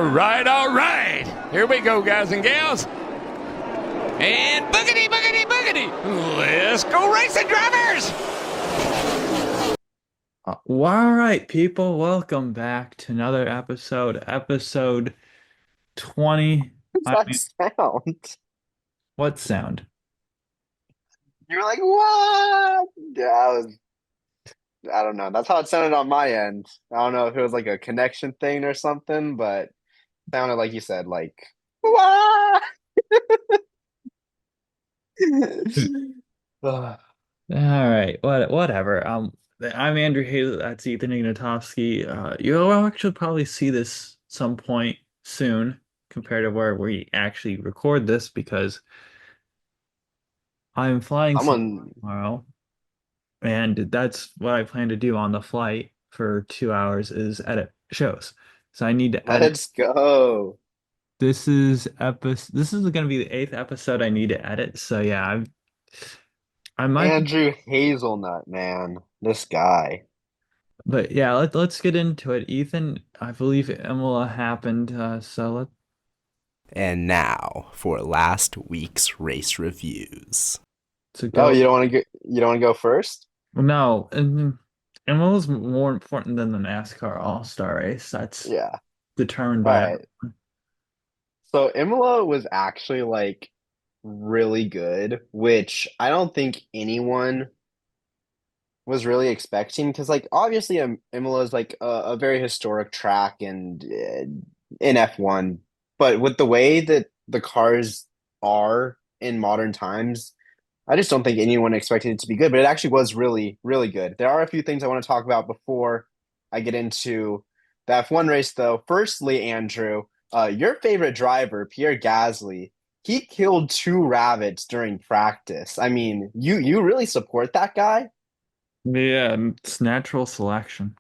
All right. Here we go, guys and gals. And boogity, boogity, boogity. Let's go racing, drivers. All right, people, welcome back to another episode 20. What's I that mean, sound? what sound? You were like, what? Yeah, I don't know. That's how it sounded on my end. I don't know if it was like a connection thing or something, but it sounded like you said, like, what? Ugh. All right, whatever. I'm Andrew Hayes. That's Ethan Ignatowski. You'll actually probably see this some point soon compared to where we actually record this because I'm flying I'm somewhere on. tomorrow, and that's what I plan to do on the flight for 2 hours is edit shows. So I need to edit. Let's go. This is going to be the eighth episode I need to edit. So yeah, I might be, Andrew Hazelnut, man. This guy. but yeah, let's get into it. Ethan, I believe Imola happened. So let And now for last week's race reviews. to Oh, go. you don't want to go first? No, and Imola's more important than the NASCAR All-Star race. That's Yeah. determined All by right. So Imola was actually like really good, which I don't think anyone was really expecting because like obviously Imola is like a very historic track and in F1, but with the way that the cars are in modern times, I just don't think anyone expected it to be good, but it actually was really, really good. There are a few things I want to talk about before I get into the F1 race, though. Firstly, Andrew, your favorite driver, Pierre Gasly, he killed two rabbits during practice. I mean, you really support that guy? yeah, it's natural selection.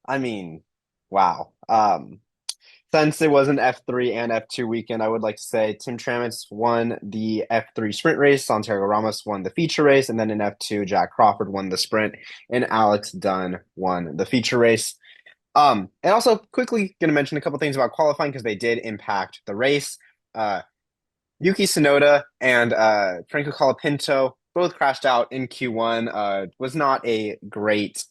I mean, wow. Since it was an F3 and F2 weekend, I would like to say Tim Tramitz won the F3 sprint race, Santiago Ramos won the feature race, and then in F2, Jack Crawford won the sprint, and Alex Dunn won the feature race. And also quickly going to mention a couple things about qualifying because they did impact the race. Uh, Yuki Tsunoda and Franco Colapinto both crashed out in Q1. Was not a great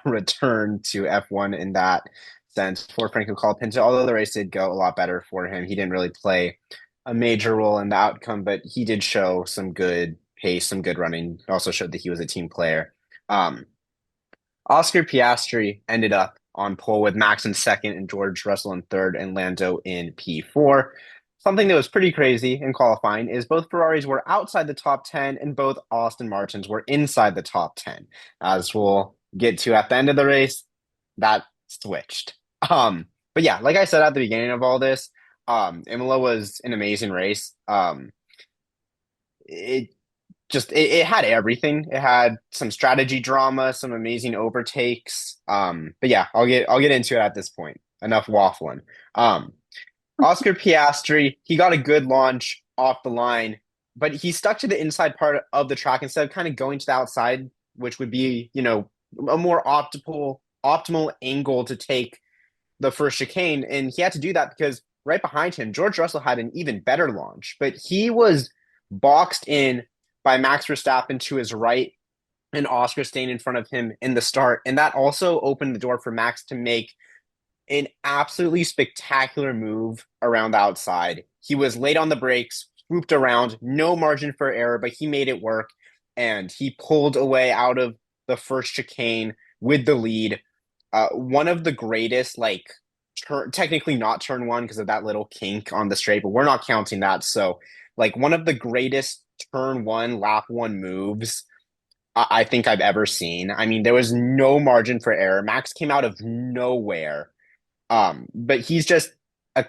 return to F1 in that sense for Franco Colapinto, although the race did go a lot better for him. He didn't really play a major role in the outcome, but he did show some good pace, some good running. Also showed that he was a team player. Um, Oscar Piastri ended up on pole with Max in second and George Russell in third and Lando in P4. Something that was pretty crazy in qualifying is both Ferraris were outside the top 10 and both Aston Martins were inside the top 10. As we'll get to at the end of the race, that switched. But yeah, like I said at the beginning of all this, Imola was an amazing race. It it had everything. It had some strategy drama, some amazing overtakes. But yeah, I'll get into it at this point. Enough waffling. Um, Oscar Piastri, he got a good launch off the line, but he stuck to the inside part of the track instead of kind of going to the outside, which would be, you know, a more optimal angle to take the first chicane. And he had to do that because right behind him, George Russell had an even better launch, but he was boxed in by Max Verstappen to his right and Oscar staying in front of him in the start. And that also opened the door for Max to make an absolutely spectacular move around the outside. He was late on the brakes, swooped around, no margin for error, but he made it work. And he pulled away out of the first chicane with the lead. One of the greatest, like, technically not turn one because of that little kink on the straight, but we're not counting that. So, like, one of the greatest turn one, lap one moves I think I've ever seen. I mean, there was no margin for error. Max came out of nowhere, but he's just a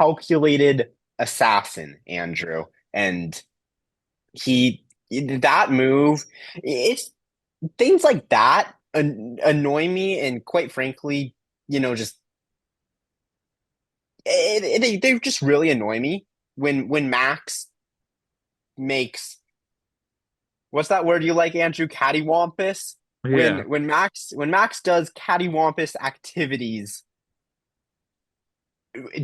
calculated assassin, Andrew. And he, that move, it's things like that annoy me. And quite frankly, you know, just they just really annoy me when Max makes what's that word you like, Andrew? Cattywampus. Yeah. When Max does cattywampus activities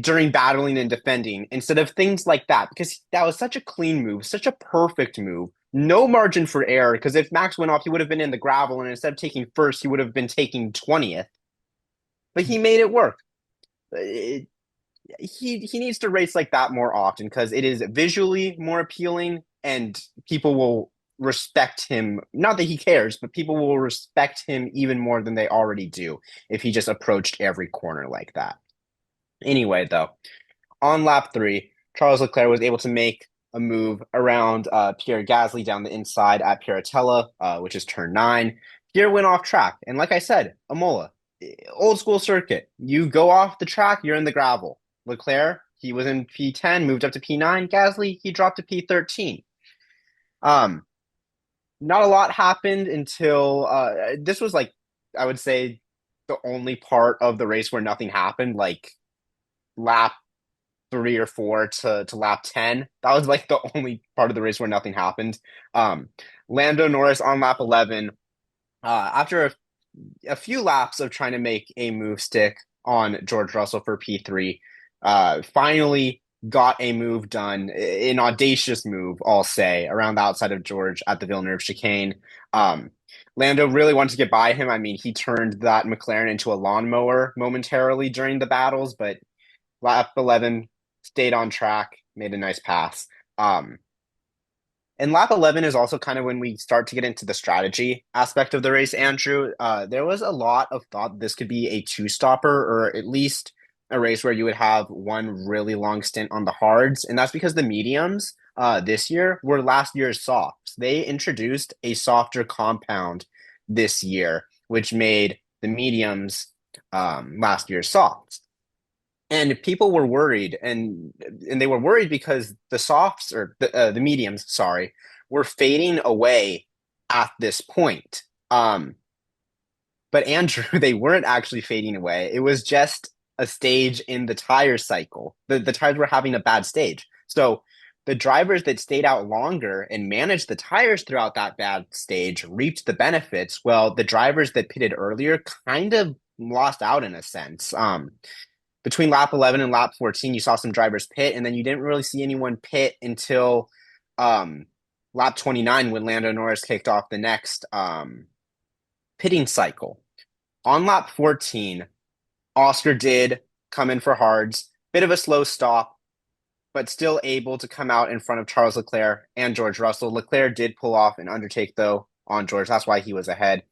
during battling and defending instead of things like that, because that was such a clean move, such a perfect move. No margin for error, because if Max went off, he would have been in the gravel, and instead of taking first, he would have been taking 20th. But he made it work. He needs to race like that more often because it is visually more appealing, and people will respect him. Not that he cares, but people will respect him even more than they already do if he just approached every corner like that. Anyway, though, on lap 3, Charles Leclerc was able to make a move around Pierre Gasly down the inside at Piratella, which is turn 9. Pierre went off track. And like I said, Imola, old school circuit. You go off the track, you're in the gravel. Leclerc, he was in P10, moved up to P9. Gasly, he dropped to P13. Not a lot happened until this was like, I would say, the only part of the race where nothing happened, like lap 3 or 4 to lap 10. That was like the only part of the race where nothing happened. Lando Norris on lap 11, after a few laps of trying to make a move stick on George Russell for P3, finally got a move done, an audacious move, I'll say, around the outside of George at the Villeneuve chicane. Lando really wanted to get by him. I mean, he turned that McLaren into a lawnmower momentarily during the battles, but lap 11 stayed on track, made a nice pass. And lap 11 is also kind of when we start to get into the strategy aspect of the race, Andrew. There was a lot of thought this could be a two-stopper, or at least a race where you would have one really long stint on the hards. And that's because the mediums this year were last year's softs. They introduced a softer compound this year, which made the mediums last year's softs. And people were worried, and they were worried because the softs, or the mediums, sorry, were fading away at this point. But Andrew, they weren't actually fading away. It was just a stage in the tire cycle. The tires were having a bad stage. So the drivers that stayed out longer and managed the tires throughout that bad stage reaped the benefits, while the drivers that pitted earlier kind of lost out in a sense. Between lap 11 and lap 14, you saw some drivers pit, and then you didn't really see anyone pit until lap 29 when Lando Norris kicked off the next pitting cycle. On lap 14, Oscar did come in for hards, bit of a slow stop, but still able to come out in front of Charles Leclerc and George Russell. Leclerc did pull off an undertake, though, on George. That's why he was ahead.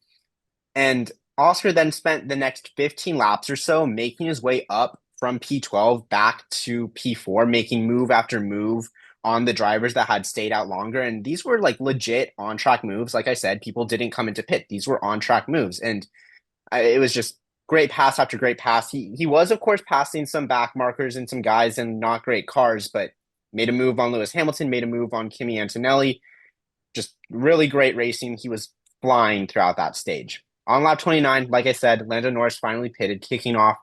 And Oscar then spent the next 15 laps or so making his way up from P12 back to P4, making move after move on the drivers that had stayed out longer. And these were like legit on-track moves. Like I said, people didn't come into pit. These were on-track moves. And it was just great pass after great pass. He was, of course, passing some back markers and some guys in not great cars, but made a move on Lewis Hamilton, made a move on Kimi Antonelli. Just really great racing. He was flying throughout that stage. On lap 29, like I said, Lando Norris finally pitted, kicking off,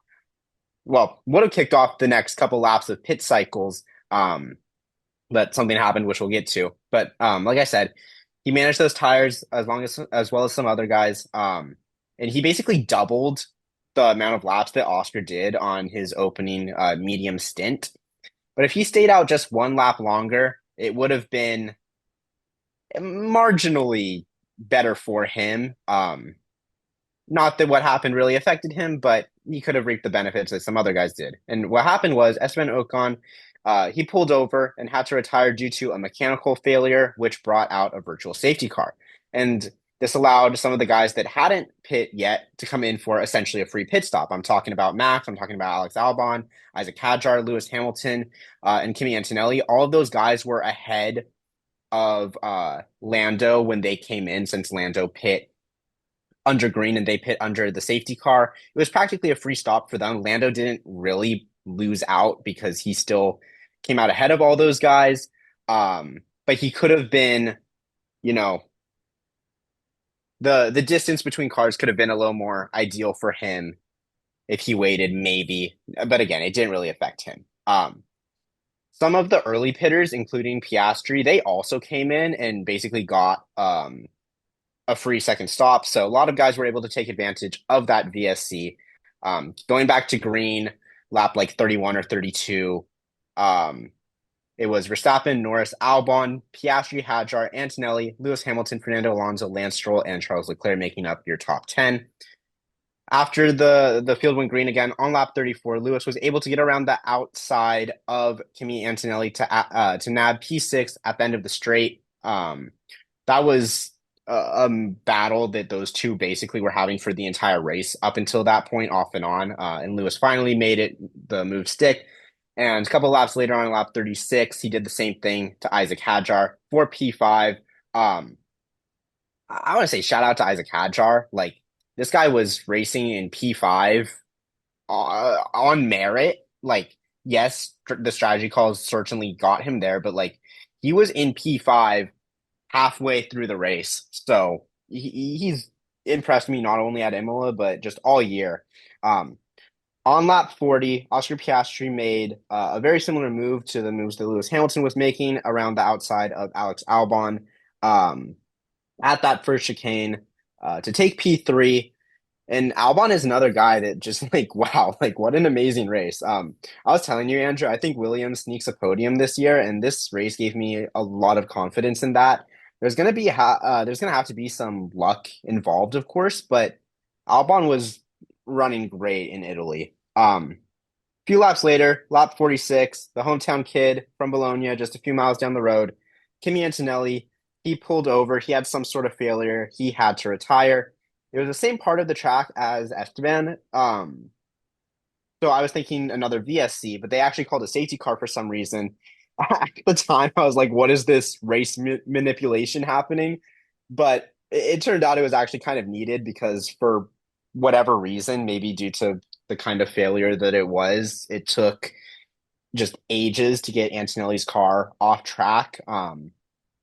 well, would have kicked off the next couple laps of pit cycles, but something happened, which we'll get to. But like I said, he managed those tires as well as some other guys, and he basically doubled the amount of laps that Oscar did on his opening medium stint. But if he stayed out just one lap longer, it would have been marginally better for him. Not that what happened really affected him, but he could have reaped the benefits that some other guys did. And what happened was Esteban Ocon, he pulled over and had to retire due to a mechanical failure, which brought out a virtual safety car. And this allowed some of the guys that hadn't pit yet to come in for essentially a free pit stop. I'm talking about Max, I'm talking about Alex Albon, Isaac Hadjar, Lewis Hamilton, and Kimi Antonelli. All of those guys were ahead of Lando when they came in, since Lando pit under green and they pit under the safety car. It was practically a free stop for them. Lando didn't really lose out because he still came out ahead of all those guys. But he could have been, the distance between cars could have been a little more ideal for him if he waited, maybe. But again, it didn't really affect him. Some of the early pitters, including Piastri, they also came in and basically got a free second stop. So a lot of guys were able to take advantage of that VSC. Going back to green, lap like 31 or 32. It was Verstappen, Norris, Albon, Piastri, Hadjar, Antonelli, Lewis Hamilton, Fernando Alonso, Lance Stroll, and Charles Leclerc making up your top 10. After the field went green again on lap 34, Lewis was able to get around the outside of Kimi Antonelli to nab P6 at the end of the straight. That was a battle that those two basically were having for the entire race up until that point, off and on. And Lewis finally made the move stick. And a couple laps later on lap 36, he did the same thing to Isaac Hadjar for P5. I want to say shout out to Isaac Hadjar. Like, this guy was racing in P5 on merit. Like, yes, the strategy calls certainly got him there, but like he was in P5 halfway through the race. So he's impressed me not only at Imola, but just all year. On lap 40, Oscar Piastri made a very similar move to the moves that Lewis Hamilton was making around the outside of Alex Albon at that first chicane to take P3. And Albon is another guy that just like, wow, like what an amazing race. I was telling you, Andrew, I think Williams sneaks a podium this year, and this race gave me a lot of confidence in that. There's gonna have to be some luck involved, of course, but Albon was running great in Italy. A few laps later, lap 46, the hometown kid from Bologna, just a few miles down the road, Kimi Antonelli, he pulled over. He had some sort of failure. He had to retire. It was the same part of the track as Esteban. So I was thinking another VSC, but they actually called a safety car for some reason. At the time, I was like, what is this race manipulation happening? But it turned out it was actually kind of needed because for whatever reason, maybe due to the kind of failure that it took just ages to get Antonelli's car off track.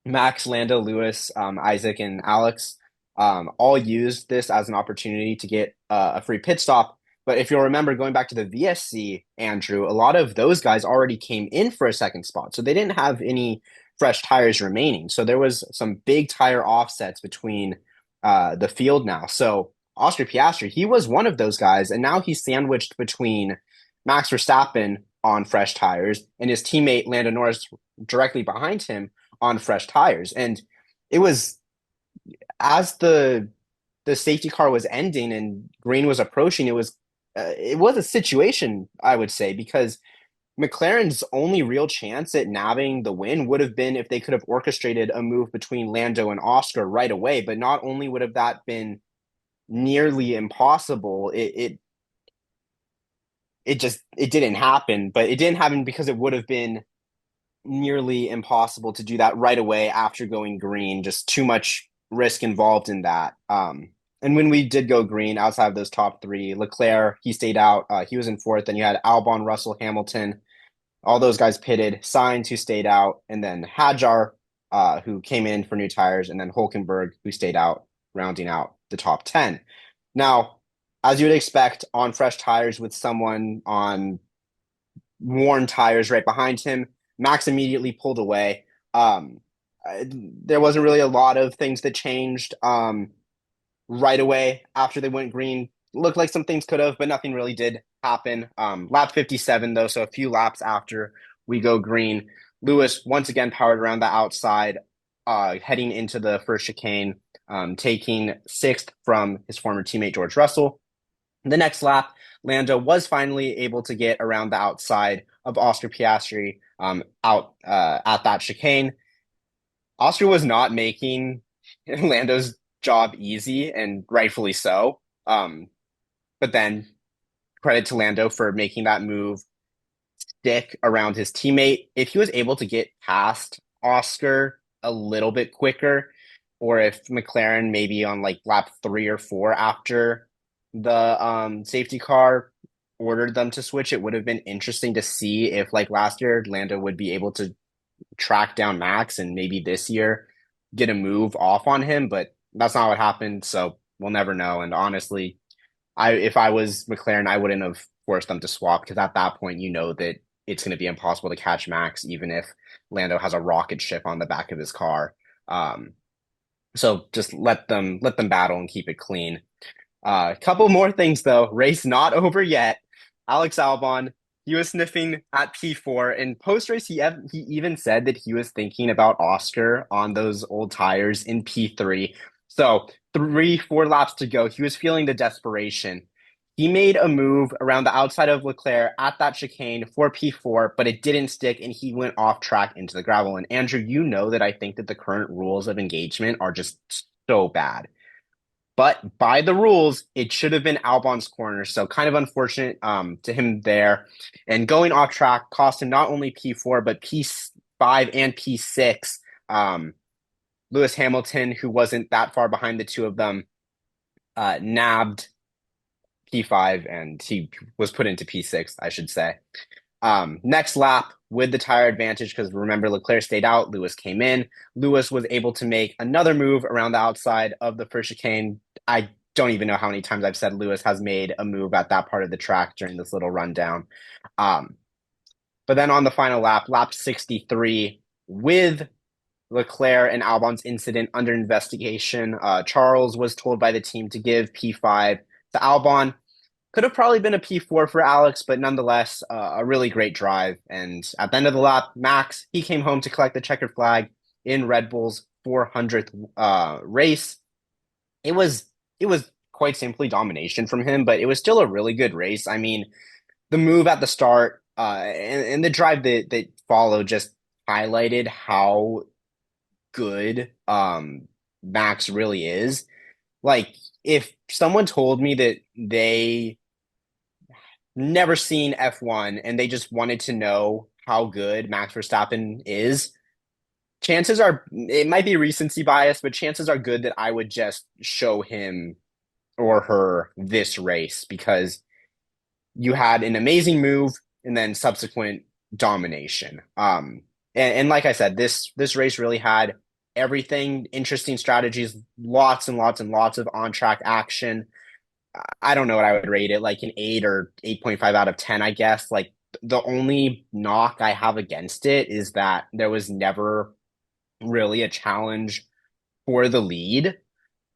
Max, Lando, Lewis, Isaac, and Alex all used this as an opportunity to get a free pit stop. But if you'll remember, going back to the VSC, Andrew, a lot of those guys already came in for a second spot. So they didn't have any fresh tires remaining. So there was some big tire offsets between the field now. So Oscar Piastri, he was one of those guys. And now he's sandwiched between Max Verstappen on fresh tires and his teammate Lando Norris directly behind him on fresh tires. And it was as the safety car was ending and green was approaching, it was a situation, I would say, because McLaren's only real chance at nabbing the win would have been if they could have orchestrated a move between Lando and Oscar right away. But not only would have that been nearly impossible, it didn't happen. But it didn't happen because it would have been nearly impossible to do that right away after going green. Just too much risk involved in that. And when we did go green, outside of those top three, Leclerc, he stayed out. He was in fourth. Then you had Albon, Russell, Hamilton. All those guys pitted. Sainz, who stayed out. And then Hadjar, who came in for new tires. And then Hulkenberg, who stayed out, rounding out the top 10. Now, as you would expect, on fresh tires with someone on worn tires right behind him, Max immediately pulled away. There wasn't really a lot of things that changed right away after they went green. Looked like some things could have, but nothing really did happen. Lap 57, though, so a few laps after we go green, Lewis once again powered around the outside, heading into the first chicane, taking sixth from his former teammate George Russell. The next lap, Lando was finally able to get around the outside of Oscar Piastri out at that chicane. Oscar was not making Lando's job easy, and rightfully so. But then credit to Lando for making that move stick around his teammate. If he was able to get past Oscar a little bit quicker, or if McLaren maybe on like lap 3 or 4 after the safety car ordered them to switch, it would have been interesting to see if, like last year, Lando would be able to track down Max and maybe this year get a move off on him, but that's not what happened, so we'll never know. And honestly, if I was McLaren, I wouldn't have forced them to swap, because at that point, you know that it's going to be impossible to catch Max, even if Lando has a rocket ship on the back of his car. So just let them battle and keep it clean. A couple more things though. Race not over yet. Alex Albon He was sniffing at P4. In post race, he even said that he was thinking about Oscar on those old tires in P3. So 3, 4 laps to go. He was feeling the desperation. He made a move around the outside of Leclerc at that chicane for P4, but it didn't stick, and he went off track into the gravel. And Andrew, you know that I think that the current rules of engagement are just so bad. But by the rules, it should have been Albon's corner. So kind of unfortunate to him there. And going off track cost him not only P4, but P5 and P6. Lewis Hamilton, who wasn't that far behind the two of them, nabbed P5 and he was put into P6, I should say. Next lap with the tire advantage, because remember, Leclerc stayed out, Lewis came in. Lewis was able to make another move around the outside of the first chicane. I don't even know how many times I've said Lewis has made a move at that part of the track during this little rundown. But then on the final lap, lap 63, with Leclerc and Albon's incident under investigation, Charles was told by the team to give P5 to Albon. Could have probably been a P4 for Alex, but nonetheless, a really great drive. And at the end of the lap, Max, he came home to collect the checkered flag in Red Bull's 400th race. It was quite simply domination from him, but it was still a really good race. I mean, the move at the start and the drive that followed just highlighted how good Max really is. Like, if someone told me that they never seen F1 and they just wanted to know how good Max Verstappen is, chances are, it might be recency bias, but chances are good that I would just show him or her this race, because you had an amazing move and then subsequent domination. And like I said, this race really had everything, interesting strategies, lots and lots and lots of on-track action. I don't know what I would rate it, like an 8 or 8.5 out of 10, I guess. Like, the only knock I have against it is that there was never really a challenge for the lead.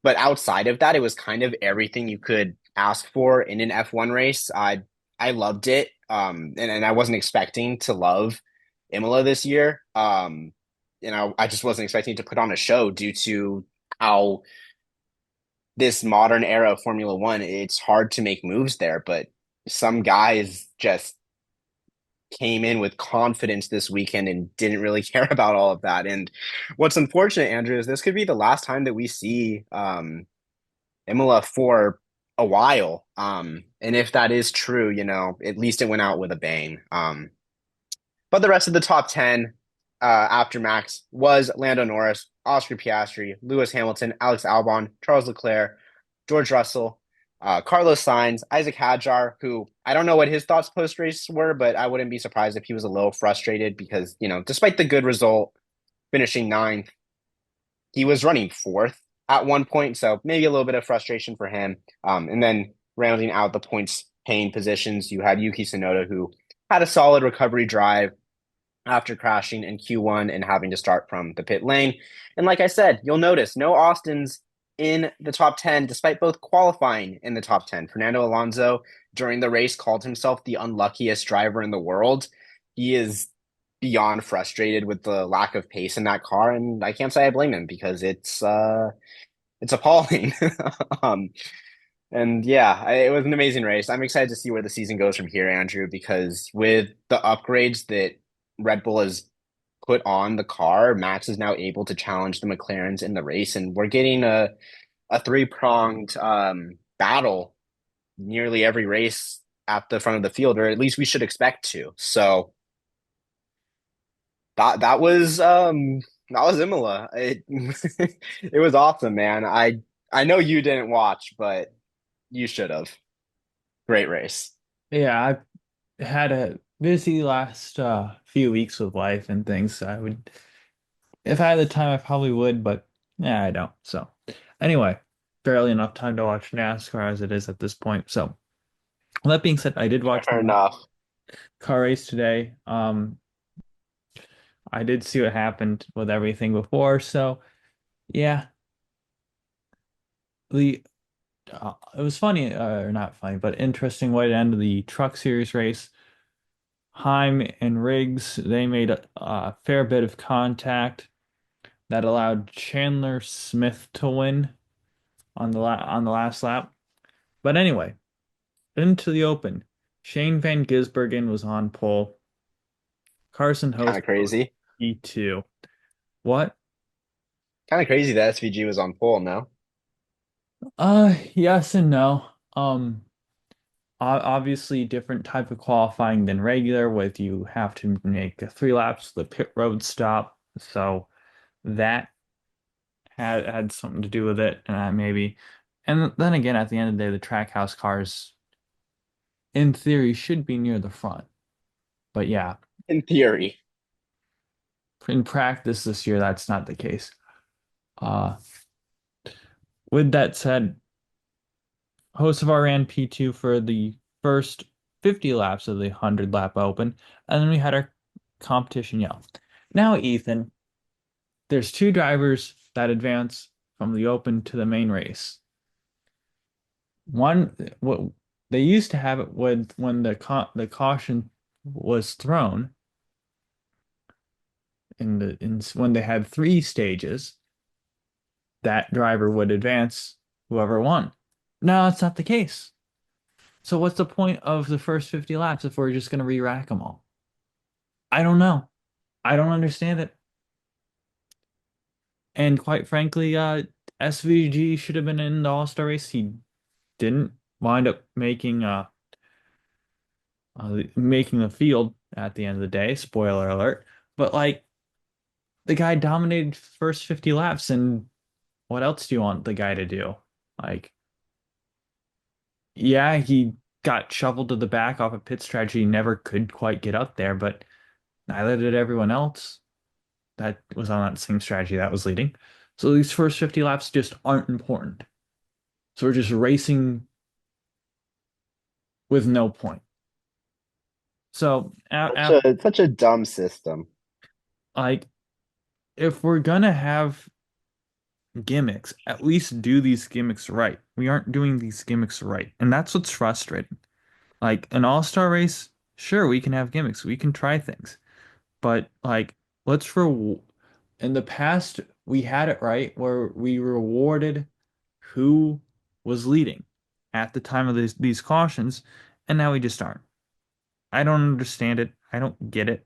But outside of that, it was kind of everything you could ask for in an F1 race. I loved it. And I wasn't expecting to love Imola this year. I just wasn't expecting to put on a show due to how this modern era of Formula One, it's hard to make moves there, but some guys just came in with confidence this weekend and didn't really care about all of that. And what's unfortunate, Andrew, is this could be the last time that we see Imola for a while. And if that is true, at least it went out with a bang. But the rest of the top 10 after Max was Lando Norris, Oscar Piastri, Lewis Hamilton, Alex Albon, Charles Leclerc, George Russell, Carlos Sainz, Isaac Hadjar, who I don't know what his thoughts post-race were, but I wouldn't be surprised if he was a little frustrated because, despite the good result, finishing ninth, he was running fourth at one point, so maybe a little bit of frustration for him. And then rounding out the points paying positions, you had Yuki Tsunoda, who had a solid recovery drive after crashing in Q1 and having to start from the pit lane. And like I said, you'll notice no Austins in the top 10, despite both qualifying in the top 10. Fernando Alonso, during the race, called himself the unluckiest driver in the world. He is beyond frustrated with the lack of pace in that car, and I can't say I blame him because it's appalling. And yeah, it was an amazing race. I'm excited to see where the season goes from here, Andrew, because with the upgrades that Red Bull has put on the car, Max is now able to challenge the McLarens in the race, and we're getting a three-pronged battle nearly every race at the front of the field, or at least we should expect to. So that was Imola. It it was awesome, man. I know you didn't watch, but you should have. Great race. Yeah, I had a busy last few weeks with life and things. So if I had the time, I probably would, but yeah, I don't. So anyway, barely enough time to watch NASCAR as it is at this point. So that being said, I did watch Fair the enough. car race today. I did see what happened with everything before. So yeah, the it was funny, or not funny, but interesting way to end the Truck Series race. Heim and Riggs, they made a fair bit of contact that allowed Chandler Smith to win on the last lap. But anyway, into the open. Shane Van Gisbergen was on pole. Carson Kind Host of crazy. E2. What? Kind of crazy that SVG was on pole now. Yes and no. Obviously different type of qualifying than regular, with you have to make 3 laps the pit road stop. So that had something to do with it, maybe. And then again, at the end of the day, the Trackhouse cars, in theory, should be near the front. But yeah, In theory. in practice this year, that's not the case. Uh, with that said, Hocevar ran P2 for the first 50 laps of the 100 lap open, and then we had our competition yell. Now, Ethan, there's 2 drivers that advance from the open to the main race. One, what they used to have it when the caution was thrown when they had 3 stages, that driver would advance whoever won. No, that's not the case. So what's the point of the first 50 laps if we're just going to re-rack them all? I don't know. I don't understand it. And quite frankly, SVG should have been in the All-Star race. He didn't wind up making the field at the end of the day. Spoiler alert. But like the guy dominated first 50 laps, and what else do you want the guy to do? Like, yeah, he got shoveled to the back off a pit strategy, never could quite get up there, but neither did everyone else that was on that same strategy that was leading. So these first 50 laps just aren't important. So we're just racing with no point. So Such a dumb system. like if we're gonna have gimmicks, at least do these gimmicks right. We aren't doing these gimmicks right. And that's what's frustrating. Like an all-star race, sure, we can have gimmicks. We can try things. But like let's re in the past we had it right where we rewarded who was leading at the time of these cautions, and now we just aren't. I don't understand it. I don't get it.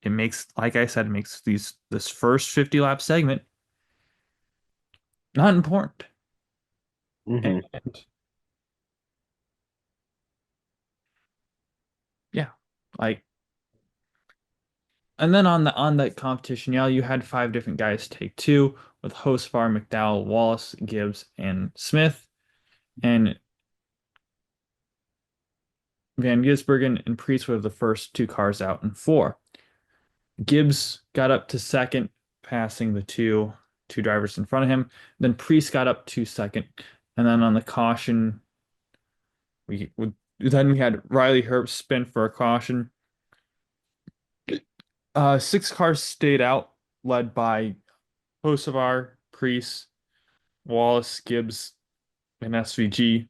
It makes, like I said, it makes this first 50 lap segment not important. Hmm. And yeah, like, and then on the competition, yeah, you had 5 different guys take 2 with Hosfar, McDowell, Wallace, Gibbs, and Smith, and Van Gisbergen and Priest were the first 2 cars out in 4. Gibbs got up to second, passing the two drivers in front of him. Then Priest got up to second, and then on the caution, then we had Riley Herbst spin for a caution. 6 cars stayed out, led by Hocevar, Priest, Wallace, Gibbs, and SVG,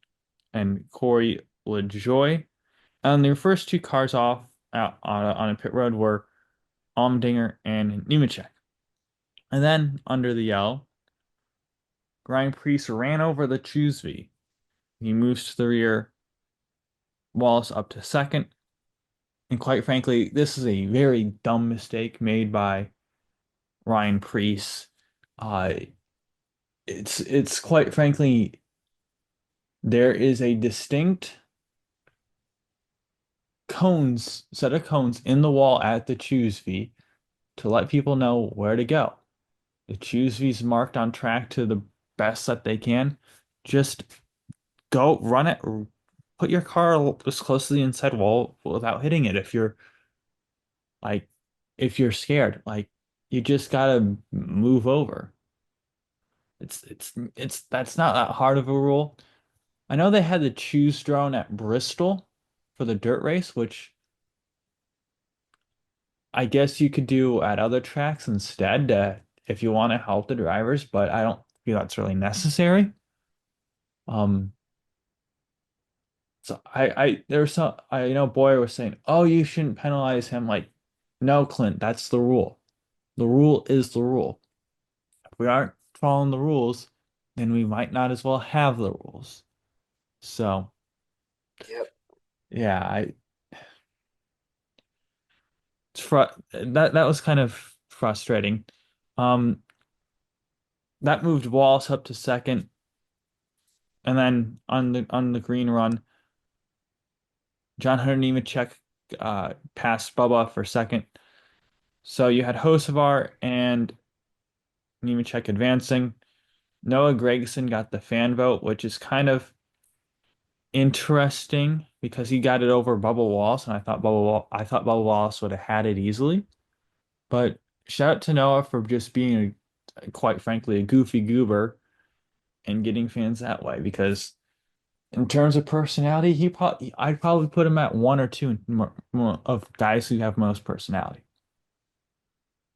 and Corey LaJoy. And the first 2 cars off out on a pit road were Allmendinger and Nemechek. And then under the yellow, Ryan Priest ran over the Choosby. He moves to the rear, Wallace up to second. And quite frankly, this is a very dumb mistake made by Ryan Priest. Uh, it's quite frankly, there is a distinct set of cones in the wall at the Choosby to let people know where to go. The Choosby's marked on track to the best that they can. Just go run it, put your car as close to the inside wall without hitting it. Like if you're scared, like you just gotta move over. It's that's not that hard of a rule. I know they had the choose drone at Bristol for the dirt race, which I guess you could do at other tracks instead, if you want to help the drivers, but I don't feel that's really necessary. Um, So there's some I know Boyer was saying, oh, you shouldn't penalize him. Like, no, Clint, that's the rule. The rule is the rule. If we aren't following the rules, then we might not as well have the rules. So Yep. yeah, that was kind of frustrating. Um, that moved Wallace up to second, and then on the green run, John Hunter Nemechek passed Bubba for second. So you had Hocevar and Nemechek advancing. Noah Gragson got the fan vote, which is kind of interesting because he got it over Bubba Wallace, and I thought Bubba Wallace would have had it easily. But shout out to Noah for just being quite frankly, a goofy goober and getting fans that way. Because in terms of personality, I'd probably put him at one or two of guys who have most personality.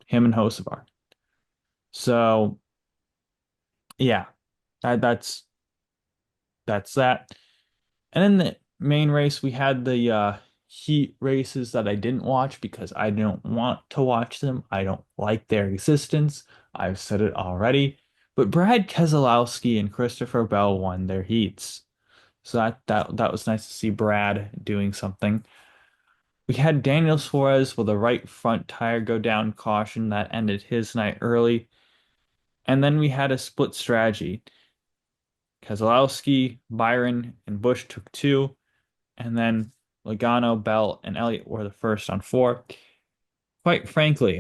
Him and Hocevar. So yeah, that, that's that's that. And in the main race, we had the heat races that I didn't watch because I don't want to watch them. I don't like their existence. I've said it already. But Brad Keselowski and Christopher Bell won their heats. So that was nice to see Brad doing something. We had Daniel Suarez with a right front tire go down caution that ended his night early. And then we had a split strategy. Keselowski, Byron, and Busch took two. And then Logano, Bell, and Elliott were the first on four. Quite frankly,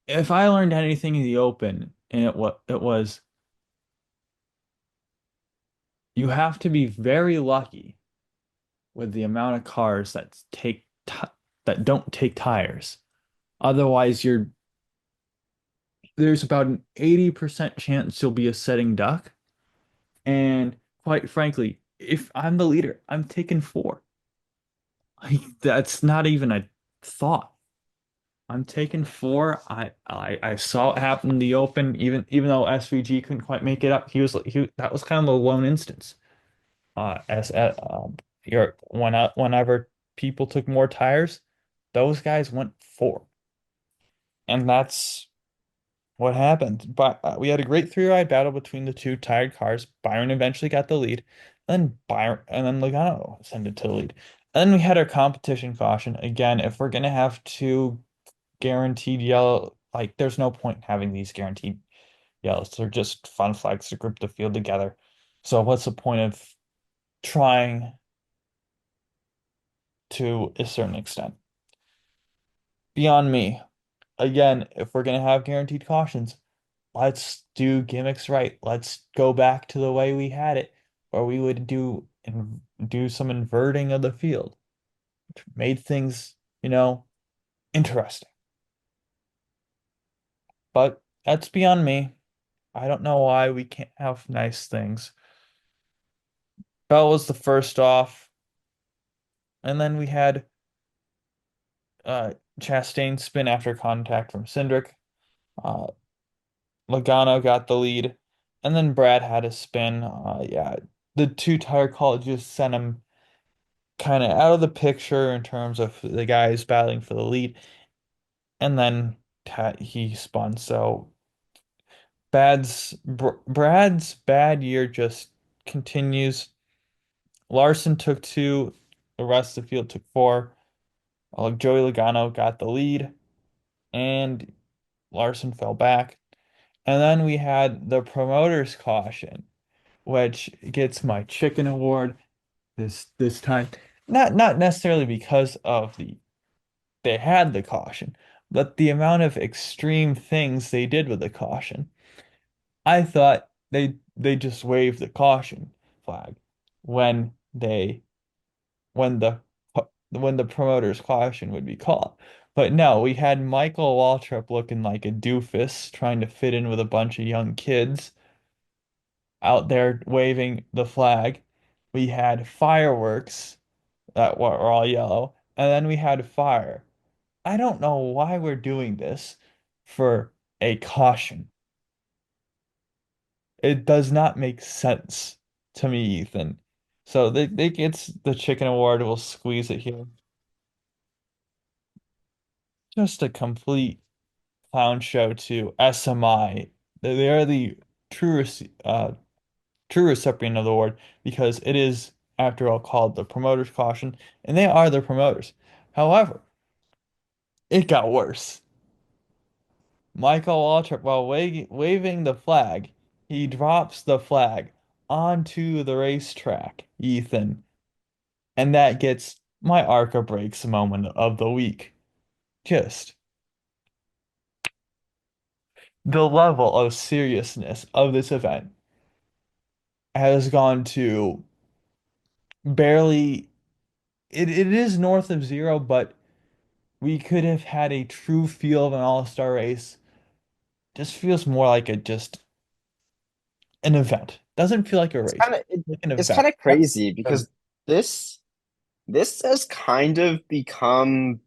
if I learned anything in the Open, and it was you have to be very lucky with the amount of cars that don't take tires. Otherwise, there's about an 80% chance you'll be a setting duck. And quite frankly, if I'm the leader, I'm taking four. That's not even a thought. I'm taking four. I saw it happen in the Open. Even though SVG couldn't quite make it up, that was kind of the lone instance. As your whenever people took more tires, those guys went four, and that's what happened. But we had a great three-ride battle between the two tired cars. Byron eventually got the lead, and then Logano ascended to the lead. And then we had our competition caution again. If we're gonna have two guaranteed yellow. Like, there's no point in having these guaranteed yellows. They're just fun flags to group the field together. So what's the point of trying to a certain extent? Beyond me. Again, if we're gonna have guaranteed cautions, let's do gimmicks right. Let's go back to the way we had it, where we would do some inverting of the field, which made things, interesting. But that's beyond me. I don't know why we can't have nice things. Bell was the first off, and then we had Chastain spin after contact from Cindric. Uh, Logano got the lead, and then Brad had a spin. Yeah, the two tire call just sent him kind of out of the picture in terms of the guys battling for the lead, and then he spun. So Brad's bad year just continues. Larson took two, the rest of the field took four. Joey Logano got the lead, and Larson fell back. And then we had the promoter's caution, which gets my chicken award this time. Not necessarily because of they had the caution, but the amount of extreme things they did with the caution. I thought they just waved the caution flag when they when the when the promoter's caution would be called. But no, we had Michael Waltrip looking like a doofus trying to fit in with a bunch of young kids out there waving the flag. We had fireworks that were all yellow, and then we had fire. I don't know why we're doing this for a caution. It does not make sense to me, Ethan. So they gets the chicken award. We'll squeeze it here. Just a complete clown show to SMI. They are the true true recipient of the award because it is, after all, called the promoter's caution, and they are the promoters. However, it got worse. Michael Waltrip, while waving the flag, he drops the flag onto the racetrack, Ethan, and that gets my Arca Breaks moment of the week. Just the level of seriousness of this event has gone to barely, it is north of zero, but we could have had a true feel of an all-star race. Just feels more like a just an event. Doesn't feel like a It's race. kind of it, Like an it's event. kind of crazy because this this has kind of become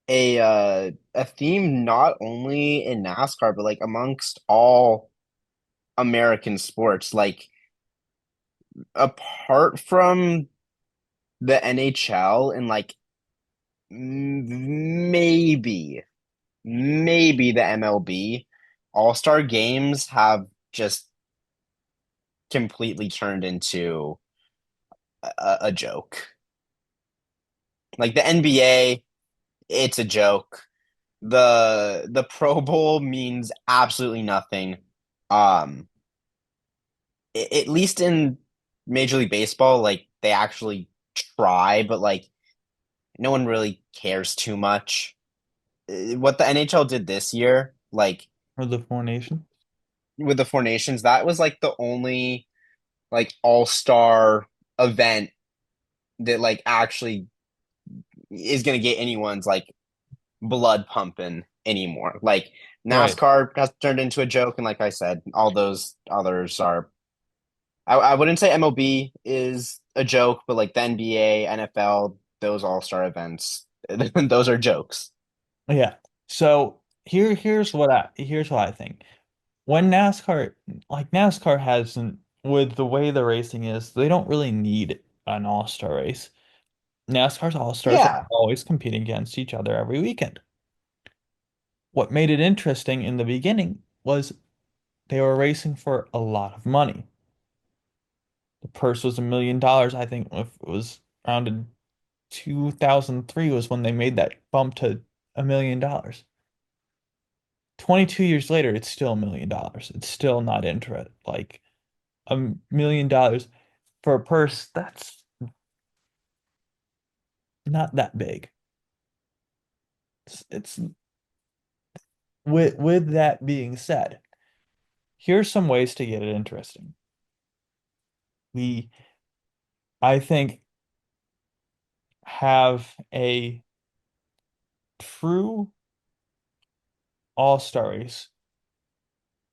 a theme not only in NASCAR but like amongst all American sports. Like apart from the NHL and like maybe the MLB, All-Star games have just completely turned into a joke. Like the NBA, it's a joke. The Pro Bowl means absolutely nothing. Um, at least in Major League Baseball, like they actually try, but like no one really cares too much. What the NHL did this year, like For the Four Nations. with the Four Nations, that was like the only like all-star event that like actually is gonna get anyone's like blood pumping anymore. Like Right. NASCAR has turned into a joke, and like I said, all those others are. I wouldn't say MLB is a joke, but like the NBA, NFL, those all-star events, those are jokes. Yeah. So here's what I think. When NASCAR, like NASCAR hasn't, with the way the racing is, they don't really need an all-star race. NASCAR's all-stars are Yeah, always competing against each other every weekend. What made it interesting in the beginning was they were racing for a lot of money. The purse was $1 million. I think if it was around 2003 was when they made that bump to $1 million. 22 years later, it's still $1 million. It's still not interest. Like $1 million for a purse, that's not that big. It's with that being said, here's some ways to get it interesting. We, I think, have a true all-star race.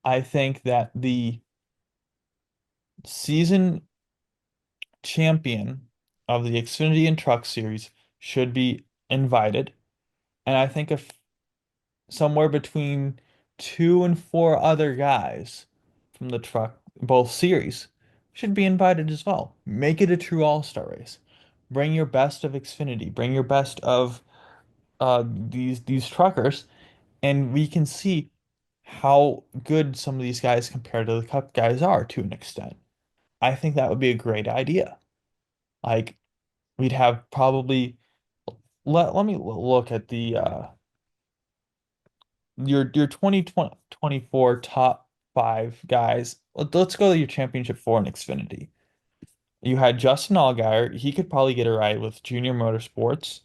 I think that the season champion of the Xfinity and Truck Series should be invited. And I think if somewhere between two and four other guys from the truck, both series, should be invited as well. Make it a true all-star race. Bring your best of Xfinity, bring your best of these truckers, and we can see how good some of these guys compared to the Cup guys are to an extent. I think that would be a great idea. Like we'd have probably let me look at the your 2024 top five guys. Let's go to your championship four in Xfinity. You had Justin Allgaier. He could probably get a ride with Junior Motorsports.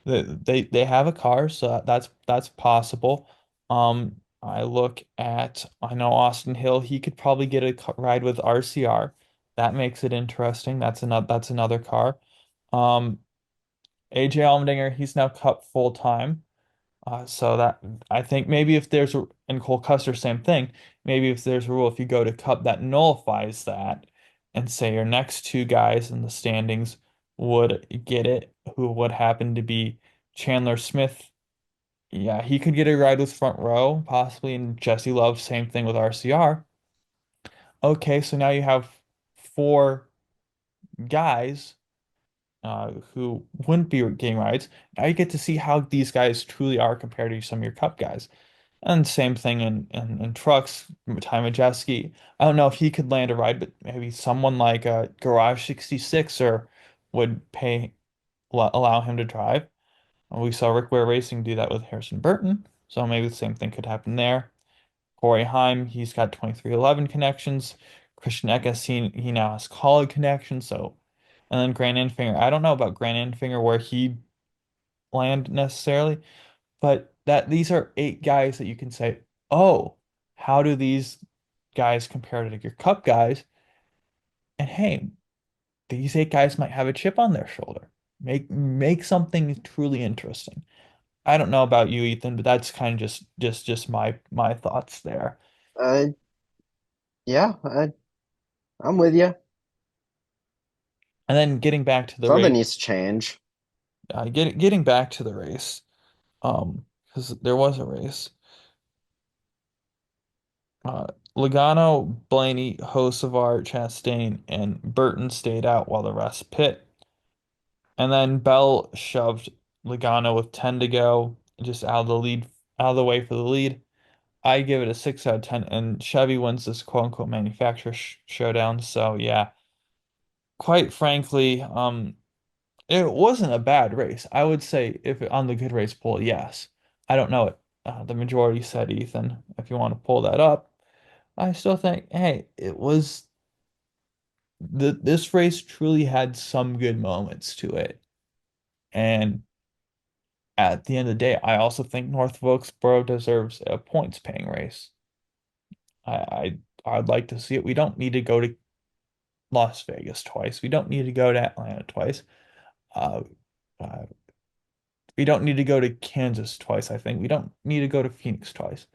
They have a car, so that's possible. I know Austin Hill. He could probably get a ride with RCR. That makes it interesting. That's another car. Um, AJ Allmendinger, he's now Cup full time. So that I think maybe if there's a, and Cole Custer, same thing. Maybe if there's a rule, if you go to Cup that nullifies that, and say your next two guys in the standings would get it, who would happen to be Chandler Smith. Yeah, he could get a ride with front row, possibly, and Jesse Love, same thing with RCR. Okay, so now you have four guys who wouldn't be getting rides. Now you get to see how these guys truly are compared to some of your Cup guys. And same thing in trucks, Ty Majeski. I don't know if he could land a ride, but maybe someone like a Garage 66er would allow him to drive. We saw Rick Ware Racing do that with Harrison Burton, so maybe the same thing could happen there. Corey Heim, he's got 2311 connections. Christian Eckes, he now has college connections, so and then Grant Enfinger. I don't know about Grant Enfinger where he land necessarily, but that these are 8 guys that you can say, oh, how do these guys compare to your Cup guys? And hey, these 8 guys might have a chip on their shoulder. Make something truly interesting. I don't know about you, Ethan, but that's kind of just my thoughts there. Uh, yeah, I'm with you. And then getting back to the Something race, needs to change. getting back to the race, because there was a race. Uh, Logano, Blaney, Hocevar, Chastain, and Burton stayed out while the rest pit. And then Bell shoved Logano with 10 to go, just out of the way for the lead. I give it a 6 out of 10, and Chevy wins this quote unquote manufacturer showdown. So yeah, quite frankly, it wasn't a bad race. I would say if on the good race poll, yes. I don't know it. The majority said Ethan. If you want to pull that up, I still think, hey, it was this race truly had some good moments to it. And at the end of the day, I also think North Wilkesboro deserves a points paying race. I'd like to see it. We don't need to go to Las Vegas twice. We don't need to go to Atlanta twice. Uh, uh, we don't need to go to Kansas twice, I think. We don't need to go to Phoenix twice.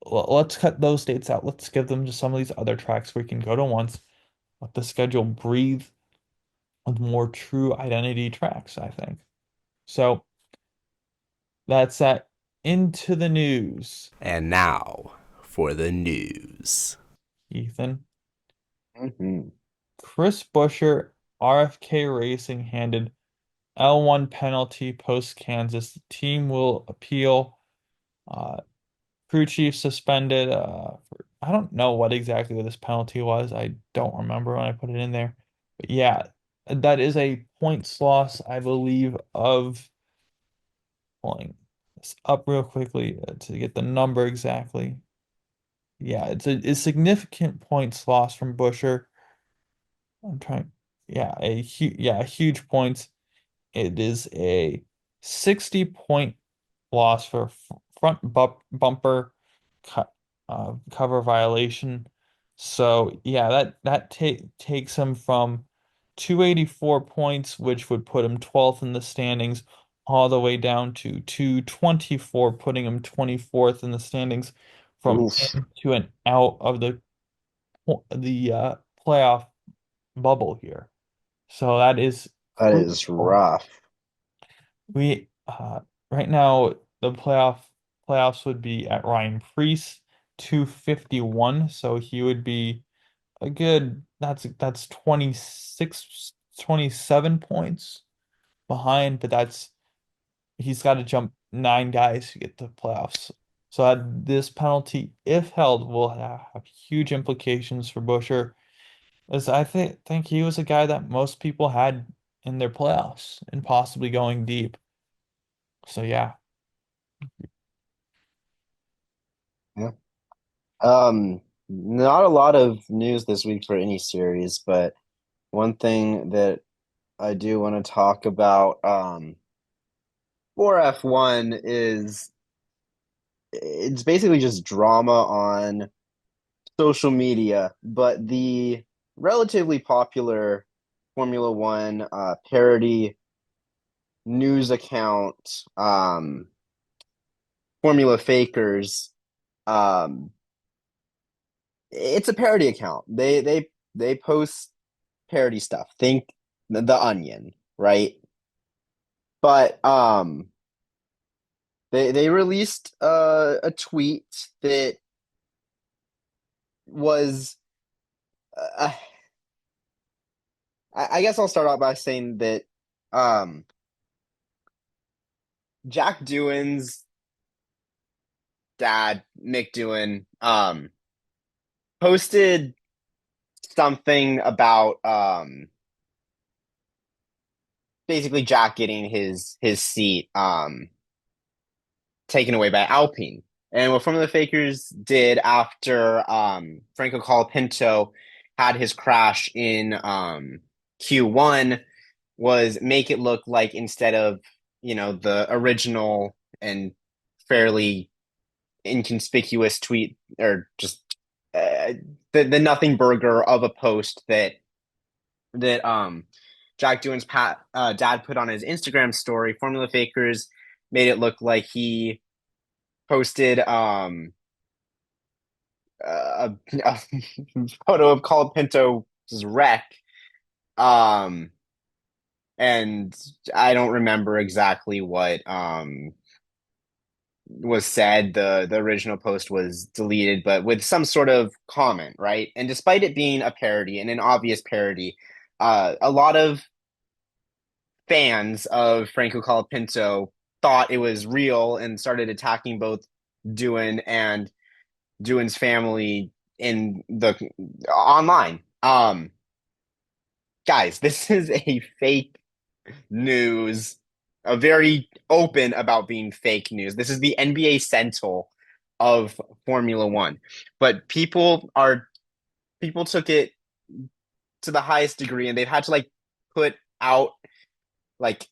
Let's cut those dates out. Let's give them to some of these other tracks we can go to once. Let the schedule breathe with more true identity tracks, I think. So that's that. Into the news, And now for the news. Ethan. Hmm. Chris Buescher, RFK Racing handed L1 penalty post Kansas. The team will appeal. Uh, Crew chief suspended. I don't know what exactly this penalty was. I don't remember when I put it in there. But yeah, that is a points loss, I believe, of pulling this up real quickly to get the number exactly. Yeah, it's a significant points loss from Busher. I'm trying. Yeah, a huge points. It is a 60-point loss for front bumper cover violation. So yeah, that takes him from 284 points, which would put him 12th in the standings, all the way down to 224, putting him 24th in the standings from Oof, in to and out of the playoff bubble here. So that is that is crucial. rough. We right now the playoffs would be at Ryan Preece 251, so he would be a good that's 26 27 points behind, but that's he's got to jump 9 guys to get to the playoffs. So this penalty, if held, will have huge implications for Busher, as I think he was a guy that most people had in their playoffs and possibly going deep. So yeah. Yeah. Not a lot of news this week for any series, but one thing that I do want to talk about for F1 is it's basically just drama on social media, but the relatively popular Formula One parody news account, Formula Fakers, um, it's a parody account. They post parody stuff. Think the Onion, right? But they released a tweet that was uh, I guess I'll start out by saying that um, Jack Doohan's dad, Mick Doohan, posted something about basically Jack getting his seat taken away by Alpine. And what Formula Fakers did after Franco Colapinto had his crash in Q1 was make it look like instead of, the original and fairly inconspicuous tweet or just uh, the nothing burger of a post that Jack Doohan's dad put on his Instagram story. Formula Fakers made it look like he posted a photo of Colapinto's wreck. Um, and I don't remember exactly what was said. The original post was deleted, but with some sort of comment, right? And despite it being a parody and an obvious parody, a lot of fans of Franco Colapinto thought it was real and started attacking both Doohan and Doohan's family in the online. Guys, this is a fake news, a very open about being fake news. This is the NBA Central of Formula One, but people took it to the highest degree, and they've had to like put out like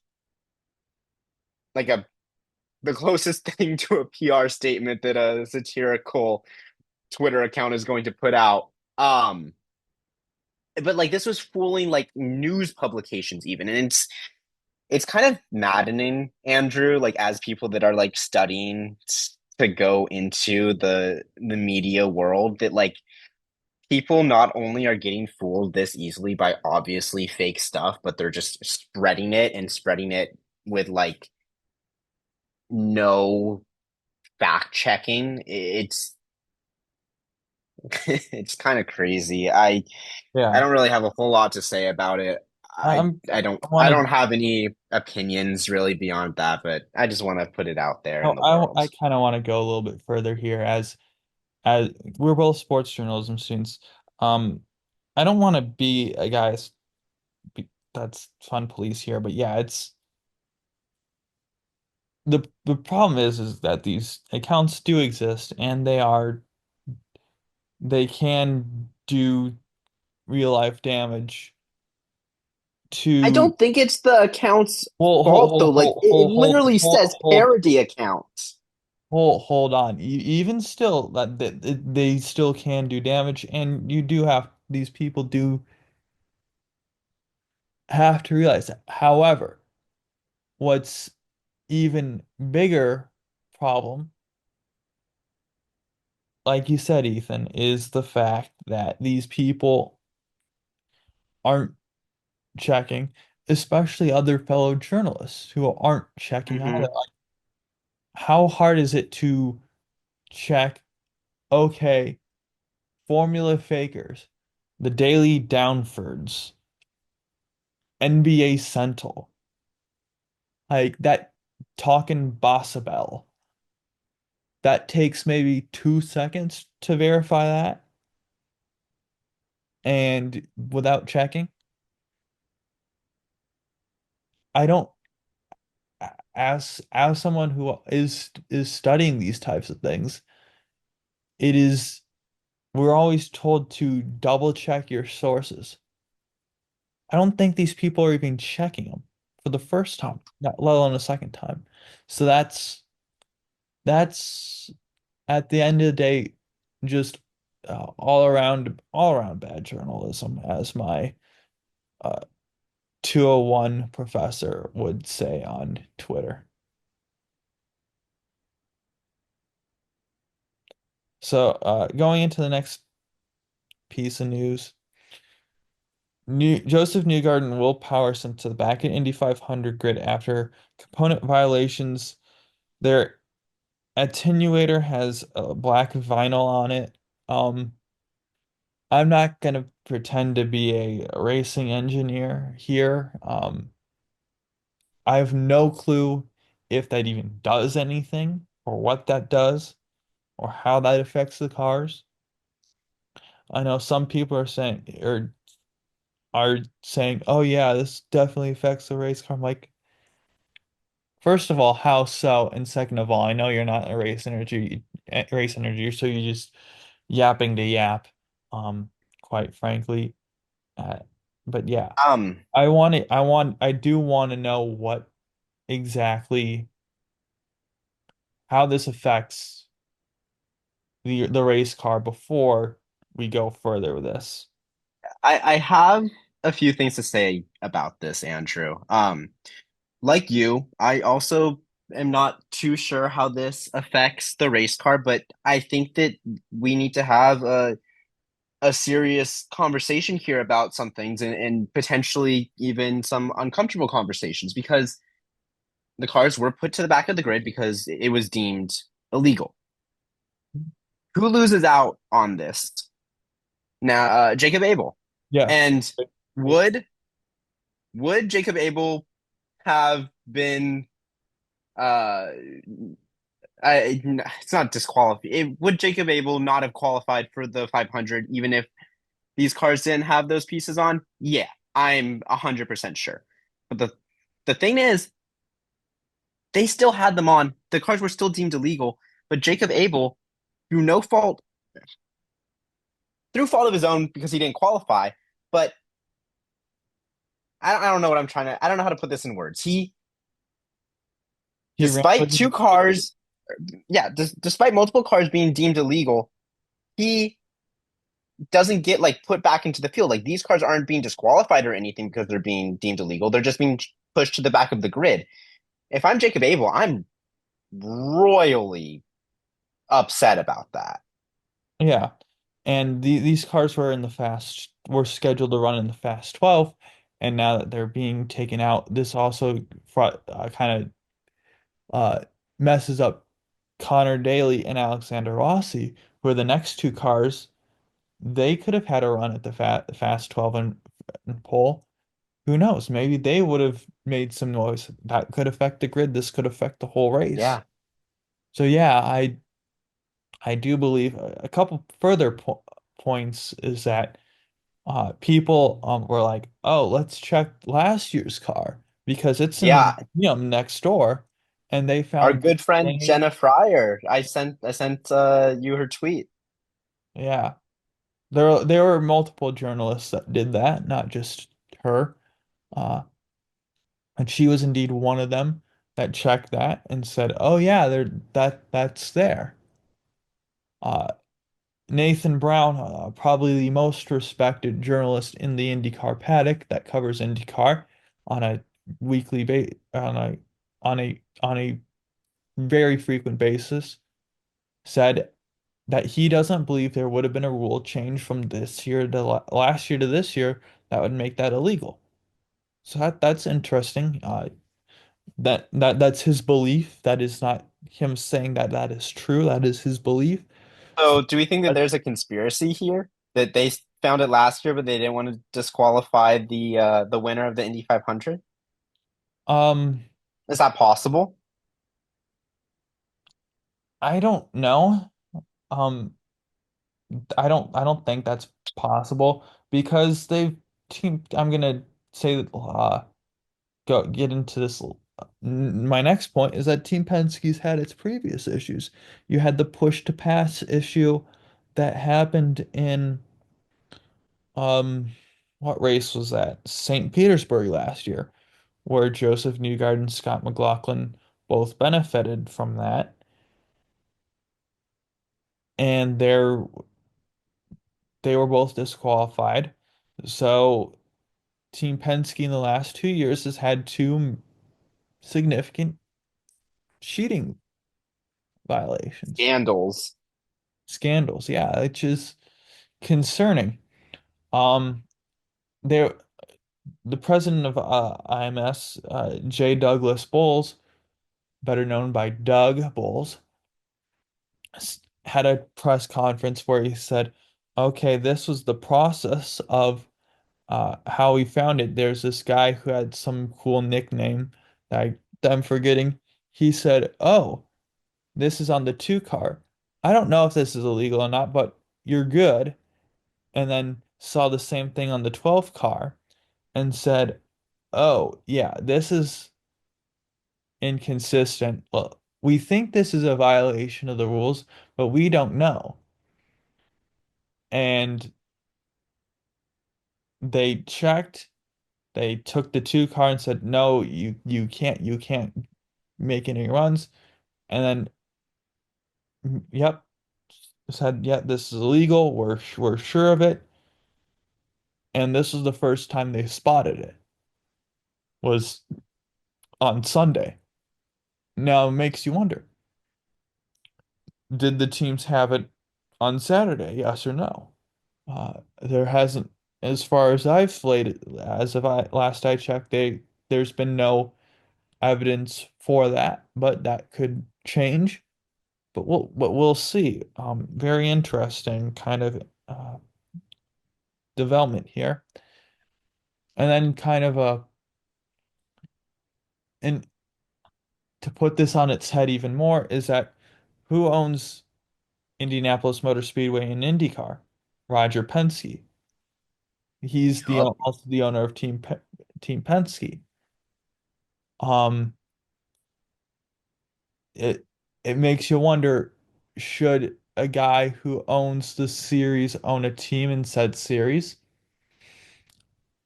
a the closest thing to a PR statement that a satirical Twitter account is going to put out. But like this was fooling like news publications even, and it's kind of maddening, Andrew, like as people that are like studying to go into the media world, that like people not only are getting fooled this easily by obviously fake stuff, but they're just spreading it with like no fact checking. It's it's kind of crazy. I Yeah. don't really have a whole lot to say about it. I'm I I want don't to have any opinions really beyond that, but I just want to put it out there in the I world. kind of want to go a little bit further here as we're both sports journalism students. Um, I don't want to be a that's fun police here, but yeah, it's the problem is that these accounts do exist and they can do real life damage I to don't think it's the account's hold fault though. Like it literally hold says parody accounts. hold on. Even still that they still can do damage and you do have these people do have to realize that. However, what's even bigger problem, like you said, Ethan, is the fact that these people aren't checking, especially other fellow journalists who aren't checking either. Hmm. Like, how hard is it to check, okay, Formula Fakers, the Daily Downfords, NBA Central, like that talking Bossabell, that takes maybe 2 seconds to verify that and without checking. I don't as someone who is studying these types of things, it is we're always told to double check your sources. I don't think these people are even checking them for the first time, not let alone a second time. So that's at the end of the day just all around bad journalism, as my uh, 201 professor would say on Twitter. So going into the next piece of news. Joseph Newgarden and Will Power sent to the back at Indy 500 grid after component violations. Their attenuator has black vinyl on it. Um, I'm not gonna pretend to be a racing engineer here. I have no clue if that even does anything or what that does or how that affects the cars. I know some people are saying, "Oh yeah, this definitely affects the race car." I'm like, first of all, how so? And second of all, I know you're not a race energy, so you're just yapping to yap. Um, quite frankly, uh, but yeah, Um, I do want to know what exactly how this affects the race car before we go further with this. I have a few things to say about this, Andrew. Like you, I also am not too sure how this affects the race car, but I think that we need to have a serious conversation here about some things and potentially even some uncomfortable conversations because the cars were put to the back of the grid because it was deemed illegal. Who loses out on this? Now, Jacob Abel. Yes. And would would Jacob Abel have been uh it's not disqualified. Would Jacob Abel not have qualified for the 500 even if these cars didn't have those pieces on? Yeah, I'm 100% sure. But the thing is, they still had them on. The cars were still deemed illegal, but Jacob Abel, through no fault, through fault of his own because he didn't qualify, but I don't know what I'm trying to I don't know how to put this in words. He He ran despite with two cars, yeah, despite multiple cars being deemed illegal, he doesn't get like put back into the field. Like these cars aren't being disqualified or anything because they're being deemed illegal. They're just being pushed to the back of the grid. If I'm Jacob Abel, I'm royally upset about that. Yeah. And these cars were scheduled to run in the Fast 12, and now that they're being taken out, this also kind of messes up Connor Daly and Alexander Rossi, who are the next two cars. They could have had a run at the Fast 12 and pole. Who knows? Maybe they would have made some noise. That could affect the grid. This could affect the whole race. Yeah. So yeah, I do believe a couple further points is that people were like, "Oh, let's check last year's car because it's in the Yeah. museum next door," and they Our found the good friend same. Jenna Fryer. I sent you her tweet. Yeah, there were multiple journalists that did that, not just her. Uh, and she was indeed one of them that checked that and said, "Oh yeah, that's there." Uh, Nathan Brown, probably the most respected journalist in the IndyCar paddock that covers IndyCar on a weekly ba on a very frequent basis, said that he doesn't believe there would have been a rule change from this year to last year to this year that would make that illegal. So that's interesting. That's his belief. That is not him saying that that is true. That is his belief. So So, do we think that there's a conspiracy here that they found it last year, but they didn't want to disqualify the winner of the Indy 500? um. Is that possible? I don't know. Um, I don't think that's possible because I'm gonna say that go get into this. My next point is that Team Penske's had its previous issues. You had the push to pass issue that happened in um what race was that? St. Petersburg last year, where Joseph Newgard and Scott McLaughlin both benefited from that, and they were both disqualified. So Team Penske in the last 2 years has had two significant cheating violations, Scandals. scandals. Yeah, which is concerning. Um, there, the president of IMS, J. Douglas Bowles, better known by Doug Bowles, had a press conference where he said, Okay, this was the process of how we found it. There's this guy who had some cool nickname that I'm forgetting. He said, "Oh, this is on the two car. I don't know if this is illegal or not, but you're good." And then saw the same thing on the 12 car and said, "Oh, yeah, this is inconsistent. Well, we think this is a violation of the rules, but we don't know." And they checked, they took the two car and said, "No, you can't make any runs." And then, yep, said, "Yeah, this is illegal. We're sure of it." And this was the first time they spotted it, was on Sunday. Now it makes you wonder, did the teams have it on Saturday? Yes or no? There hasn't, as far as I've played it, last I checked, there's been no evidence for that, but that could change. But we'll see. Very interesting kind of development here. And then kind of and to put this on its head even more is that who owns Indianapolis Motor Speedway and IndyCar? Roger Penske. He's the Yup. also the owner of Team Penske. Um, it it makes you wonder, should a guy who owns the series own a team in said series?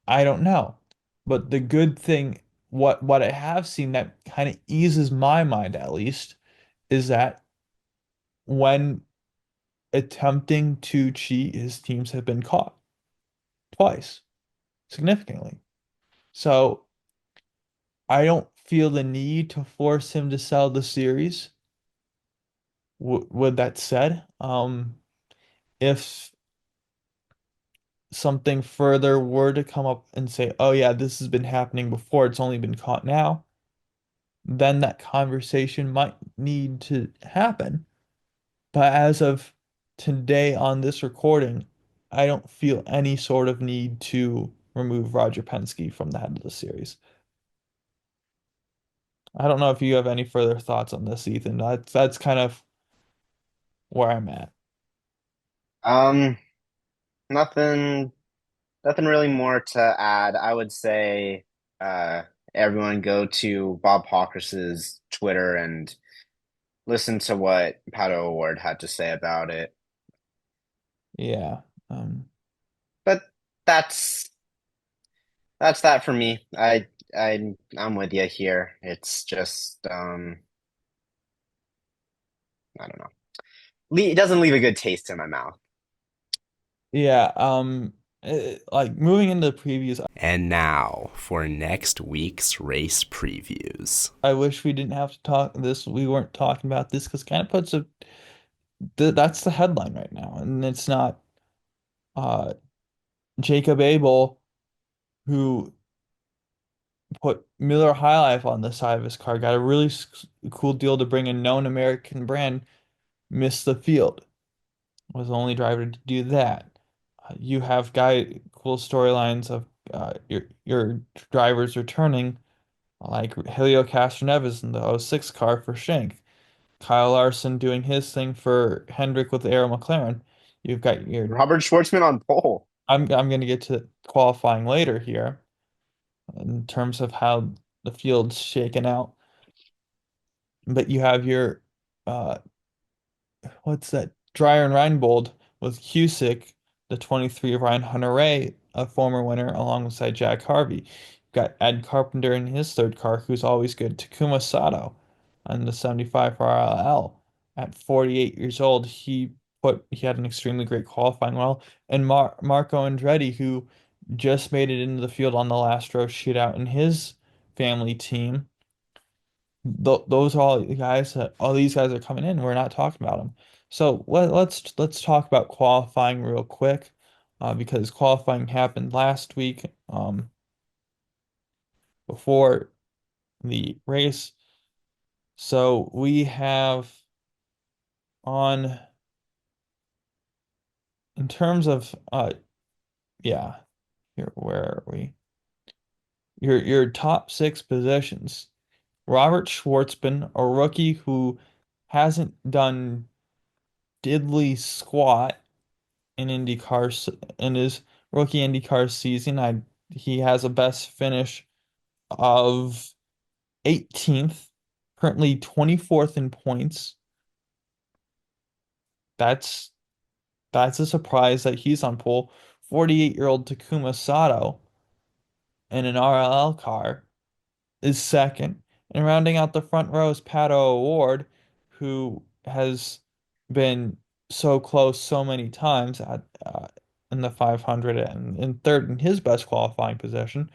I don't know. But the good thing, what I have seen that kind of eases my mind at least, is that when attempting to cheat, his teams have been caught twice, significantly. So I don't feel the need to force him to sell the series. W with that said, if something further were to come up and say, "Oh yeah, this has been happening before, it's only been caught now," then that conversation might need to happen. But as of today on this recording, I don't feel any sort of need to remove Roger Penske from the head of the series. I don't know if you have any further thoughts on this, Ethan. That's kind of where I'm at. Um, nothing, nothing really more to add. I would say, uh, everyone go to Bob Hawkers's Twitter and listen to what Pato O'Ward had to say about it. Yeah. Um, But that's that's that for me. I'm with you here. It's just I don't know. It doesn't leave a good taste in my mouth. yeah. Like moving into the previews, And now for next week's race previews. I wish we didn't have to talk this. We weren't talking about this because kind of puts a that's the headline right now, and it's not uh Jacob Abel who put Miller High Life on the side of his car, got a really cool deal to bring a known American brand, missed the field, was the only driver to do that. You have cool storylines of your drivers returning, like Helio Castroneves in the '06 car for Shank, Kyle Larson doing his thing for Hendrick with Arrow McLaren. You've got your Robert Schwartzman on pole. I'm going to get to qualifying later here in terms of how the field's shaken out. But you have your uh what's that? Dreyer and Reinbold with Cusick, the 23 of Ryan Hunter-Reay, a former winner, alongside Jack Harvey. You've got Ed Carpenter in his third car, who's always good. Takuma Sato on the 75 for RLL. At 48 years old, he had an extremely great qualifying well. And Marco Andretti, who just made it into the field on the last row shootout in his family team. Those are all the guys that all these guys are coming in. We're not talking about them. So let's talk about qualifying real quick, because qualifying happened last week, before the race. So we have on in terms of yeah, here where are we? Your top six positions. Robert Schwartzman, a rookie who hasn't done diddly squat in in his rookie IndyCar season. He has a best finish of 18th, currently 24th in points. That's that's a surprise that he's on pole. 48-year-old Takuma Sato in an RLL car is second. And rounding out the front row is Pato O'Ward, who has been so close so many times in the 500 and in third in his best qualifying position.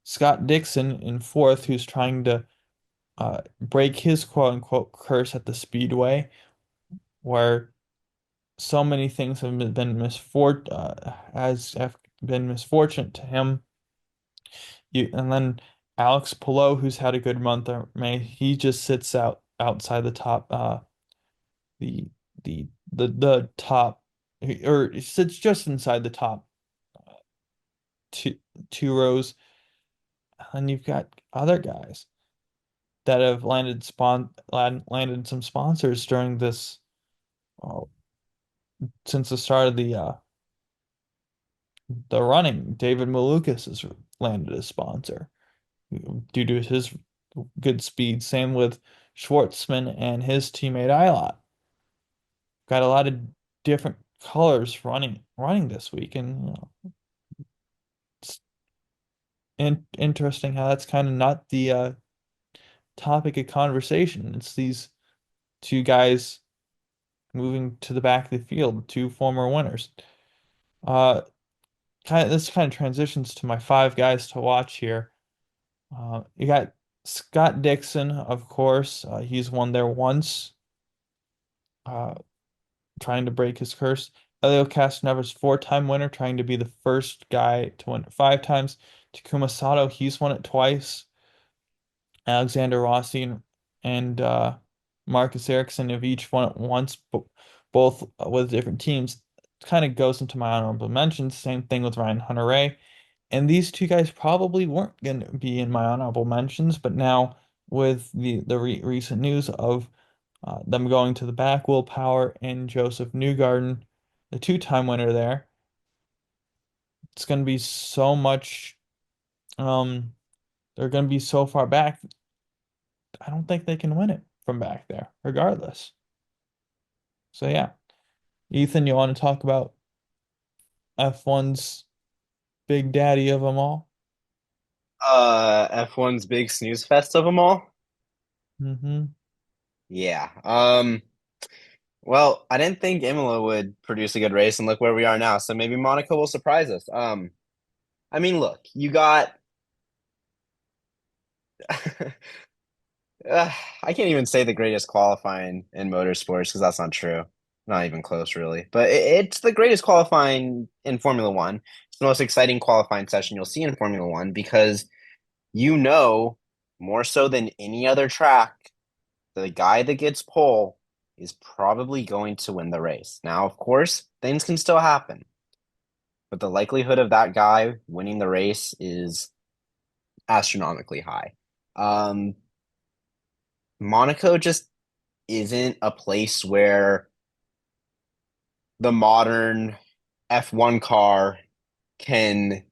Scott Dixon in fourth, who's trying to break his quote unquote curse at the speedway, where so many things have been misfortunate to him. And then Alex Palou, who's had a good month of May, he just sits outside the top the the top or he sits just inside the top two two rows. And you've got other guys that have landed some sponsors during this uh, since the start of the running. David Malukas has landed a sponsor due to his good speed. Same with Schwartzman and his teammate Ilott. Got a lot of different colors running this week, and it's interesting how that's kind of not the topic of conversation. It's these two guys moving to the back of the field, two former winners. Uh, this kind of transitions to my five guys to watch here. You got Scott Dixon, of course. He's won there once, uh, trying to break his curse. Elio Castroneves, four-time winner, trying to be the first guy to win it five times. Takuma Sato, he's won it twice. Alexander Rossi and Marcus Ericsson have each won it once, but both with different teams. Kind of goes into my honorable mentions. Same thing with Ryan Hunter-Reay. And these two guys probably weren't going to be in my honorable mentions, but now with the recent news of them going to the back, Will Power and Joseph Newgarden, the two-time winner there, it's going to be so much. Um, they're going to be so far back. I don't think they can win it from back there, regardless. So yeah, Ethan, you want to talk about F1's big daddy of them all? F1's big snooze fest of them all. Mm-hmm. Yeah. Well, I didn't think Imola would produce a good race, and look where we are now. So maybe Monaco will surprise us. I mean, look, you got. I can't even say the greatest qualifying in motorsports because that's not true. Not even close, really. But it's the greatest qualifying in Formula One. It's the most exciting qualifying session you'll see in Formula One because you know more so than any other track, the guy that gets pole is probably going to win the race. Now, of course, things can still happen, but the likelihood of that guy winning the race is astronomically high. Um, Monaco just isn't a place where the modern F1 car can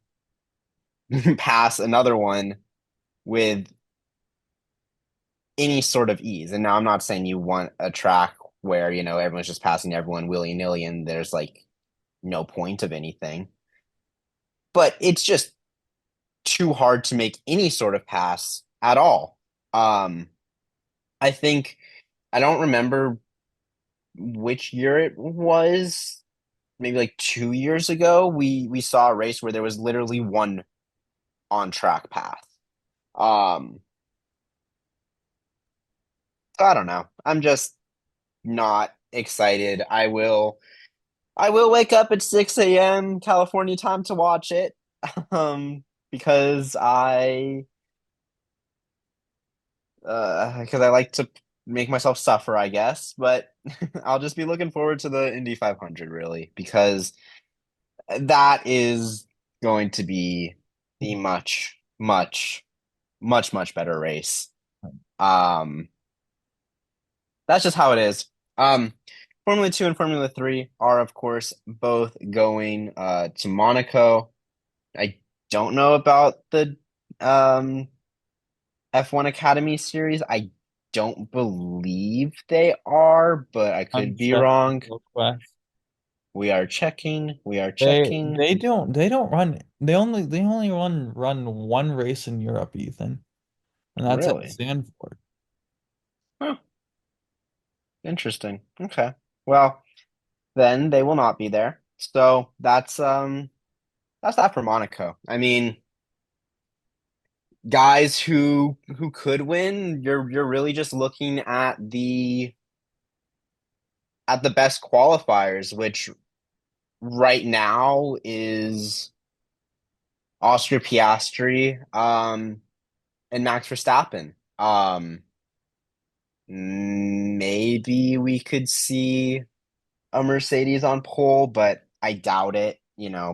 pass another one with any sort of ease. And now I'm not saying you want a track where, everyone's just passing everyone willy-nilly and there's like no point of anything. But it's just too hard to make any sort of pass at all. I think I don't remember which year it was. Maybe like 2 years ago, we saw a race where there was literally one on track path. I don't know. I'm just not excited. I will wake up at 6 a.m. California time to watch it. Because I like to make myself suffer, I guess. But I'll just be looking forward to the Indy 500 really, because that is going to be the much better race. Um, that's just how it is. Formula 2 and Formula 3 are, of course, both going to Monaco. I don't know about the um, F1 Academy series. I don't believe they are, but I I'm could be checking wrong. real quick. We are checking. We are They checking. they don't they don't run they only run one race in Europe, Ethan, and that's at Really? Zandvoort. Huh, interesting. Okay. Well, then they will not be there. So that's that for Monaco. I mean, guys who could win, you're really just looking at the best qualifiers, which right now is Oscar Piastri, and Max Verstappen. Maybe we could see a Mercedes on pole, but I doubt it.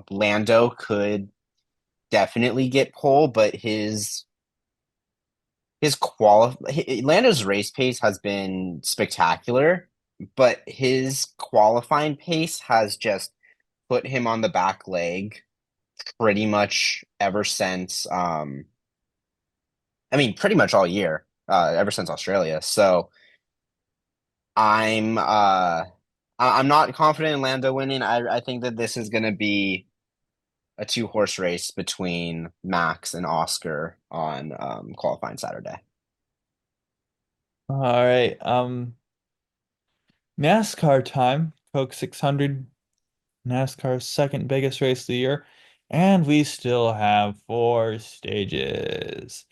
Lando could definitely get pole, but Lando's race pace has been spectacular, but his qualifying pace has just put him on the back leg pretty much ever since I mean pretty much all year, ever since Australia. So I'm I'm not confident in Lando winning. I think that this is gonna be a two-horse race between Max and Oscar on qualifying Saturday. All right, NASCAR time, Coke 600, NASCAR's second biggest race of the year, and we still have four stages.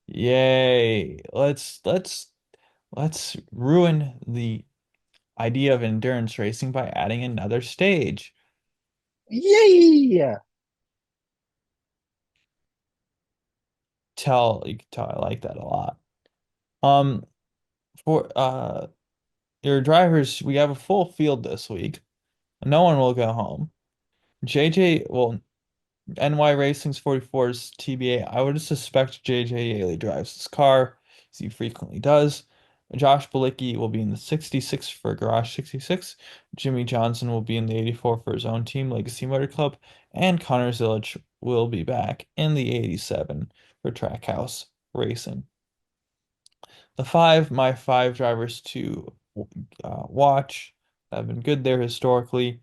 Yay! Let's ruin the idea of endurance racing by adding another stage. Yay! You can tell I like that a lot. Um, for your drivers, we have a full field this week. No one will go home. Well, NY Racing's 44's TBA. I would suspect JJ Yaley drives this car, as he frequently does. Josh Bilicki will be in the 66 for Garage 66. Jimmy Johnson will be in the 84 for his own team, Legacy Motor Club. And Connor Zilic will be back in the 87 for Trackhouse Racing. My five drivers to watch have been good there historically.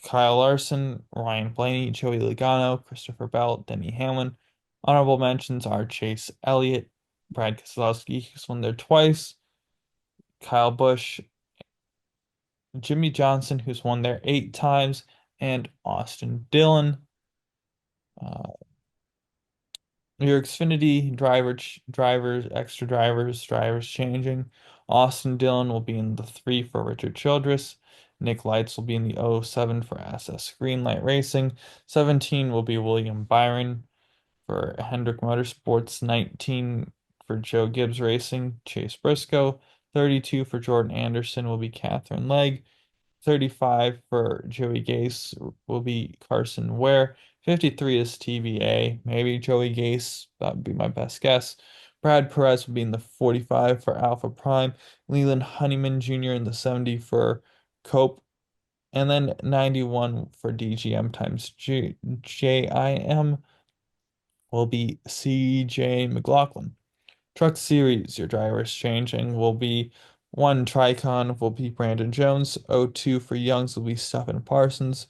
Kyle Larson, Ryan Blaney, Joey Logano, Christopher Bell, Denny Hamlin. Honorable mentions are Chase Elliott, Brad Keselowski, who's won there twice, Kyle Busch, Jimmy Johnson, who's won there 8 times, and Austin Dillon. Uh, your Xfinity drivers changing. Austin Dillon will be in the 3 for Richard Childress. Nick Lights will be in the 07 for SS Greenlight Racing. 17 will be William Byron for Hendrick Motorsports. 19 for Joe Gibbs Racing, Chase Briscoe. 32 for Jordan Anderson will be Catherine Legg. 35 for Joey Gase will be Carson Ware. 53 is TBA, maybe Joey Gase. That would be my best guess. Brad Perez will be in the 45 for Alpha Prime. Leland Honeyman Jr. in the 70 for Cope. And then 91 for DGM times JIM will be CJ McLaughlin. Truck Series, your drivers changing will be 1 Tricon will be Brandon Jones. 02 for Youngs will be Stephen Parsons.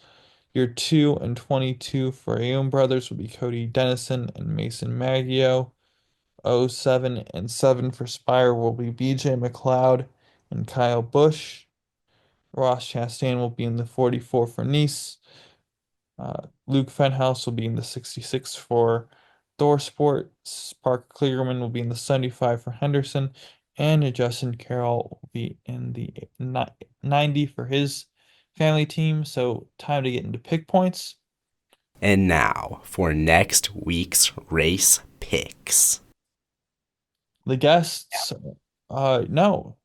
Your 2 and 22 for Aum Brothers will be Cody Dennison and Mason Maggio. 07 and 7 for Spire will be BJ McLeod and Kyle Busch. Ross Chastain will be in the 44 for Nice. Luke Fenhouse will be in the 66 for Thorsport. Parker Kligerman will be in the 75 for Henderson. And Justin Carroll will be in the 90 for his family team. So time to get into pick points. And now for next week's race picks. The guests No,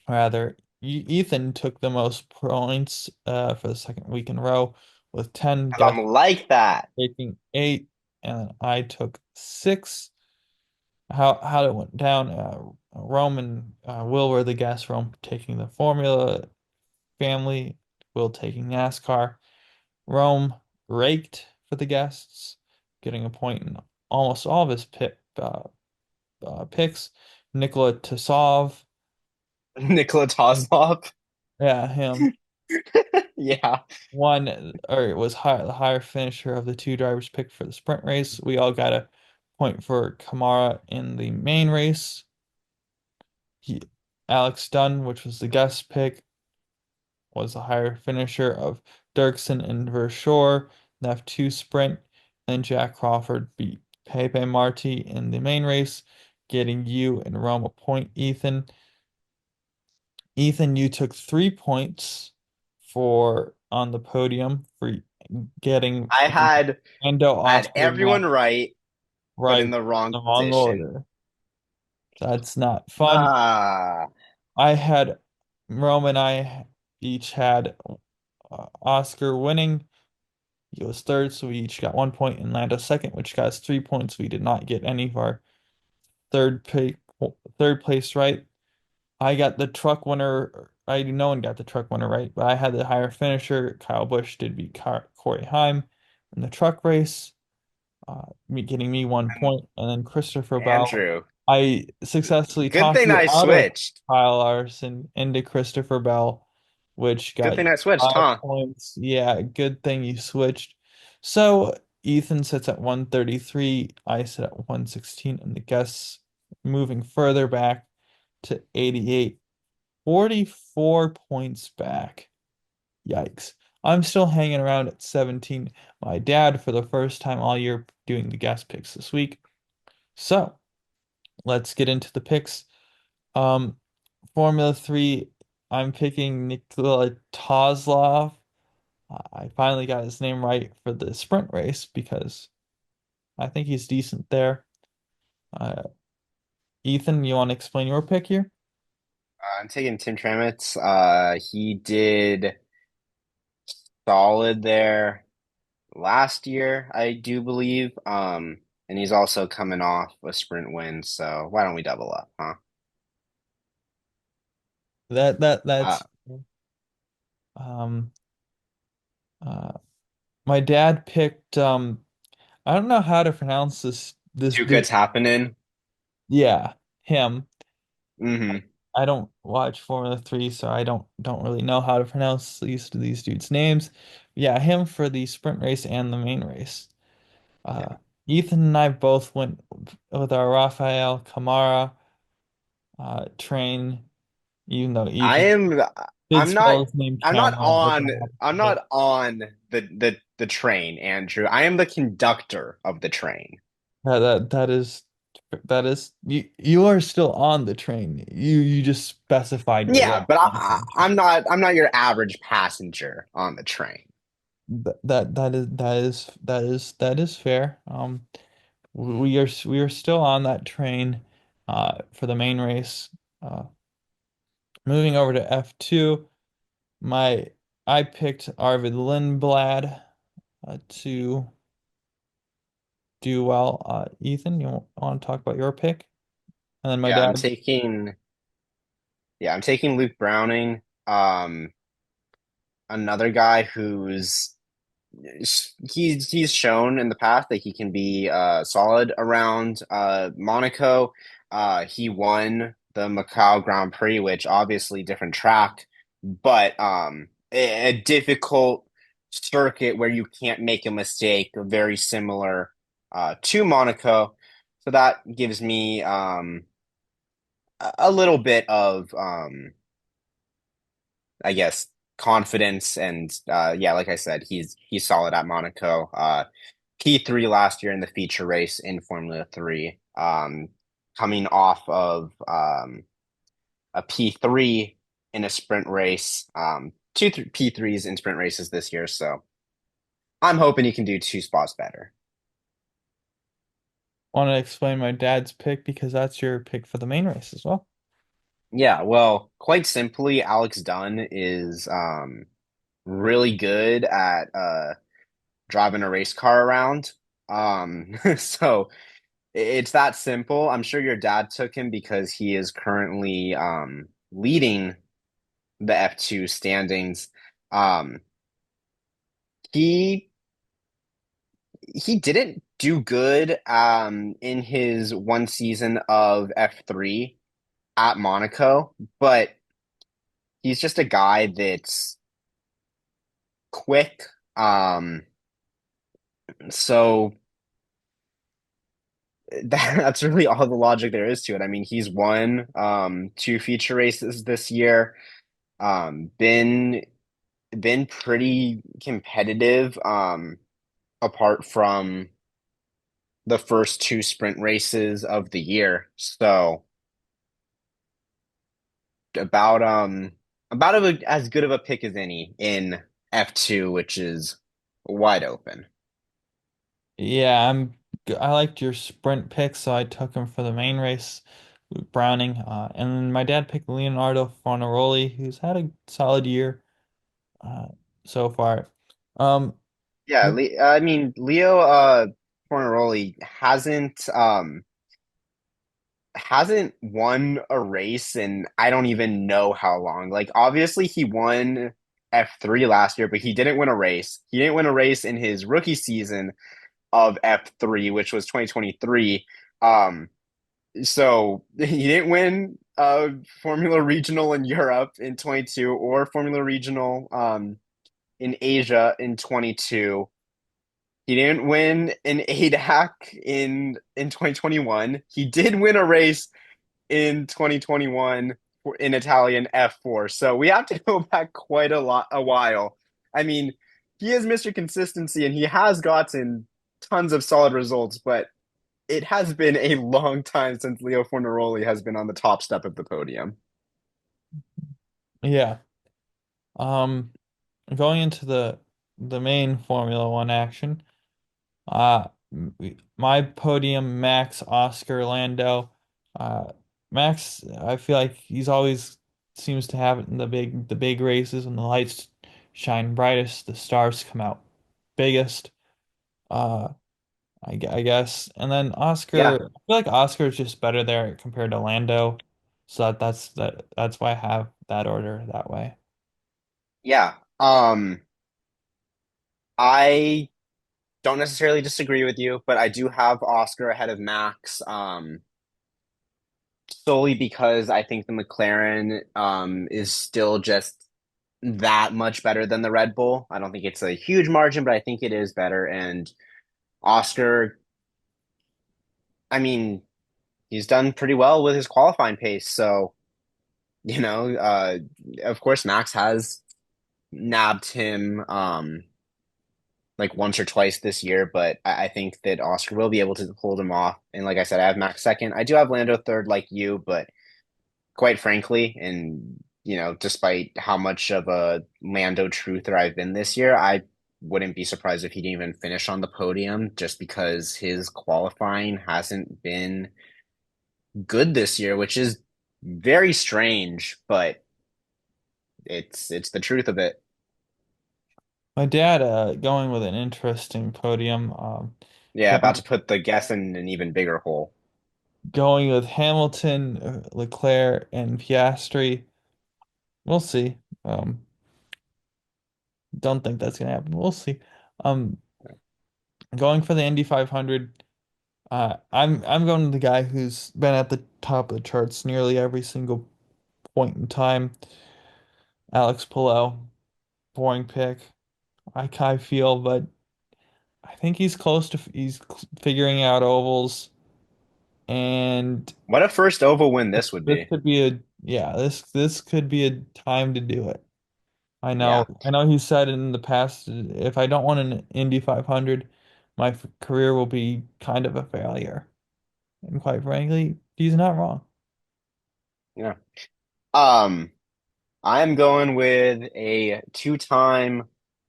rather, Ethan took the most points for the second week in a row with 10, 'Cause I'm like that. taking 8, and I took 6. How it went down, Rome and Will were the guests. Rome taking the Formula family, Will taking NASCAR. Rome raked for the guests, getting a point in almost all of his picks. Nikola Tasov, Nikola Tozlov. yeah, him Yeah. won, or it was the higher finisher of the two drivers picked for the sprint race. We all got a point for Kamara in the main race. He, Alex Dunn, which was the guest pick, was the higher finisher of Dirksen and Verschoor in the F2 sprint. And Jack Crawford beat Pepe Marti in the main race, getting you and Rome a point, Ethan. Ethan, you took 3 points for on the podium for getting I had Endo, I had Oscar, everyone Matt right, but right in in the wrong the wrong position. order. That's not fun. Ah, I had Rome and I each had Oscar winning. He was third, so we each got 1 point, and Lando second, which got us 3 points. We did not get any of our third pick, third place right. I got the truck winner. No one got the truck winner right, but I had the higher finisher. Kyle Busch did beat Corey Heim in the truck race, me getting me 1 point, and then Christopher Bell. Andrew. I successfully Good talked thing you I out of switched. Kyle Larson into Christopher Bell, which Good got thing you I switched, 5 huh? points. Yeah, good thing you switched. So Ethan sits at 133, I sit at 116, and the guests moving further back to 88, 44 points back. Yikes. I'm still hanging around at 17. My dad, for the first time all year, doing the guest picks this week. So let's get into the picks. Um, Formula 3, I'm picking Nikola Tozlov. I finally got his name right for the sprint race because I think he's decent there. Uh, Ethan, you want to explain your pick here? I'm taking Tim Tramitz. He did solid there last year, I do believe. And he's also coming off a sprint win, so why don't we double up, huh? Uh, That's um uh my dad picked I don't know how to pronounce this dude. Duke's happening. Yeah, him. Hmm. I don't watch Formula 3, so I don't really know how to pronounce these dudes' names. Yeah, him for the sprint race and the main race. Yeah. Uh, Ethan and I both went with our Rafael Kamara train, even though I Ethan am did I'm not spell his name I'm not Cameron, which on I'm not on the train, Andrew. I am the conductor of the train. that is you are still on the train. You just specified you were Yeah, but on the train. I'm not your average passenger on the train. That is fair. We are still on that train for the main race. Uh, Moving over to F2, my I picked Arvid Lindblad to do well. Ethan, you want to talk about your pick? And then my Yeah, dad. I'm taking Luke Browning. Another guy who's he's shown in the past that he can be solid around Monaco. He won the Macau Grand Prix, which obviously different track, but a difficult circuit where you can't make a mistake, very similar to Monaco. So that gives me a little bit of I guess confidence and yeah, like I said, he's solid at Monaco. P3 last year in the feature race in Formula 3. Coming off of a P3 in a sprint race. Two P3s in sprint races this year, so I'm hoping he can do 2 spots better. Want to explain my dad's pick because that's your pick for the main race as well. Yeah, well, quite simply, Alex Dunn is really good at driving a race car around. So it's that simple. I'm sure your dad took him because he is currently leading the F2 standings. Um, he he didn't do good in his one season of F3 at Monaco, but he's just a guy that's quick. So that's really all the logic there is to it. I mean, he's won two feature races this year. Been pretty competitive apart from the first two sprint races of the year. So about as good of a pick as any in F2, which is wide open. Yeah, I liked your sprint pick, so I took him for the main race, with Browning. And then my dad picked Leonardo Fornaroli, who's had a solid year uh, so far. Um, Yeah, I mean Leo Fornaroli hasn't won a race in I don't even know how long. Like obviously he won F3 last year, but he didn't win a race. He didn't win a race in his rookie season of F3, which was 2023. So he didn't win Formula Regional in Europe in 22 or Formula Regional in Asia in 22. He didn't win an ADAC in 2021. He did win a race in 2021 in Italian F4. So we have to go back a while. I mean, he is Mr. Consistency and he has gotten tons of solid results, but it has been a long time since Leo Fornaroli has been on the top step of the podium. yeah. Um, Going into the main Formula One action. Uh, my podium, Max, Oscar, Lando. Uh, Max, I feel like he's always seems to have it in the big races when the lights shine brightest, the stars come out biggest. Uh, I guess, and then Oscar. Yeah, I feel like Oscar is just better there compared to Lando, so that's why I have that order that way. yeah. I don't necessarily disagree with you, but I do have Oscar ahead of Max, solely because I think the McLaren is still just that much better than the Red Bull. I don't think it's a huge margin, but I think it is better. And Oscar, I mean, he's done pretty well with his qualifying pace. So, you know, of course, Max has nabbed him like once or twice this year, but I think that Oscar will be able to hold him off. And like I said, I have Max second. I do have Lando third, like you, but quite frankly, and despite how much of a Lando truther I've been this year, I wouldn't be surprised if he didn't even finish on the podium just because his qualifying hasn't been good this year, which is very strange, but it's the truth of it. My dad, going with an interesting podium, Yeah, about to going put the guess in an even bigger hole. going with Hamilton, Leclerc, and Piastri. We'll see. Don't think that's gonna happen. We'll see. Um, Going for the Indy 500. I'm going to the guy who's been at the top of the charts nearly every single point in time. Alex Palou, boring pick. I feel, but I think he's figuring out ovals, and What a first oval win this would this be. could be a yeah, this could be a time to do it. Yeah. I know he said in the past, if I don't want an Indy 500, my career will be kind of a failure. And quite frankly, he's not wrong. Yeah. Um, I'm going with a two-time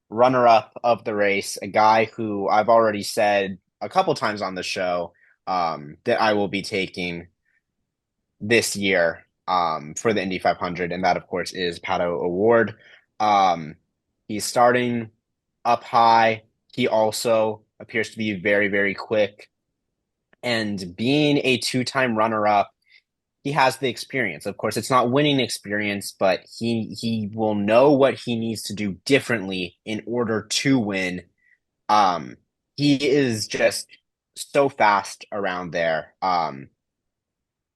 runner-up of the race, a guy who I've already said a couple times on the show that I will be taking this year. for the Indy 500, and that of course is Pato O'Ward. Um, he's starting up high. He also appears to be very, very quick. And being a two-time runner-up, he has the experience. Of course, it's not winning experience, but he will know what he needs to do differently in order to win. Um, he is just so fast around there.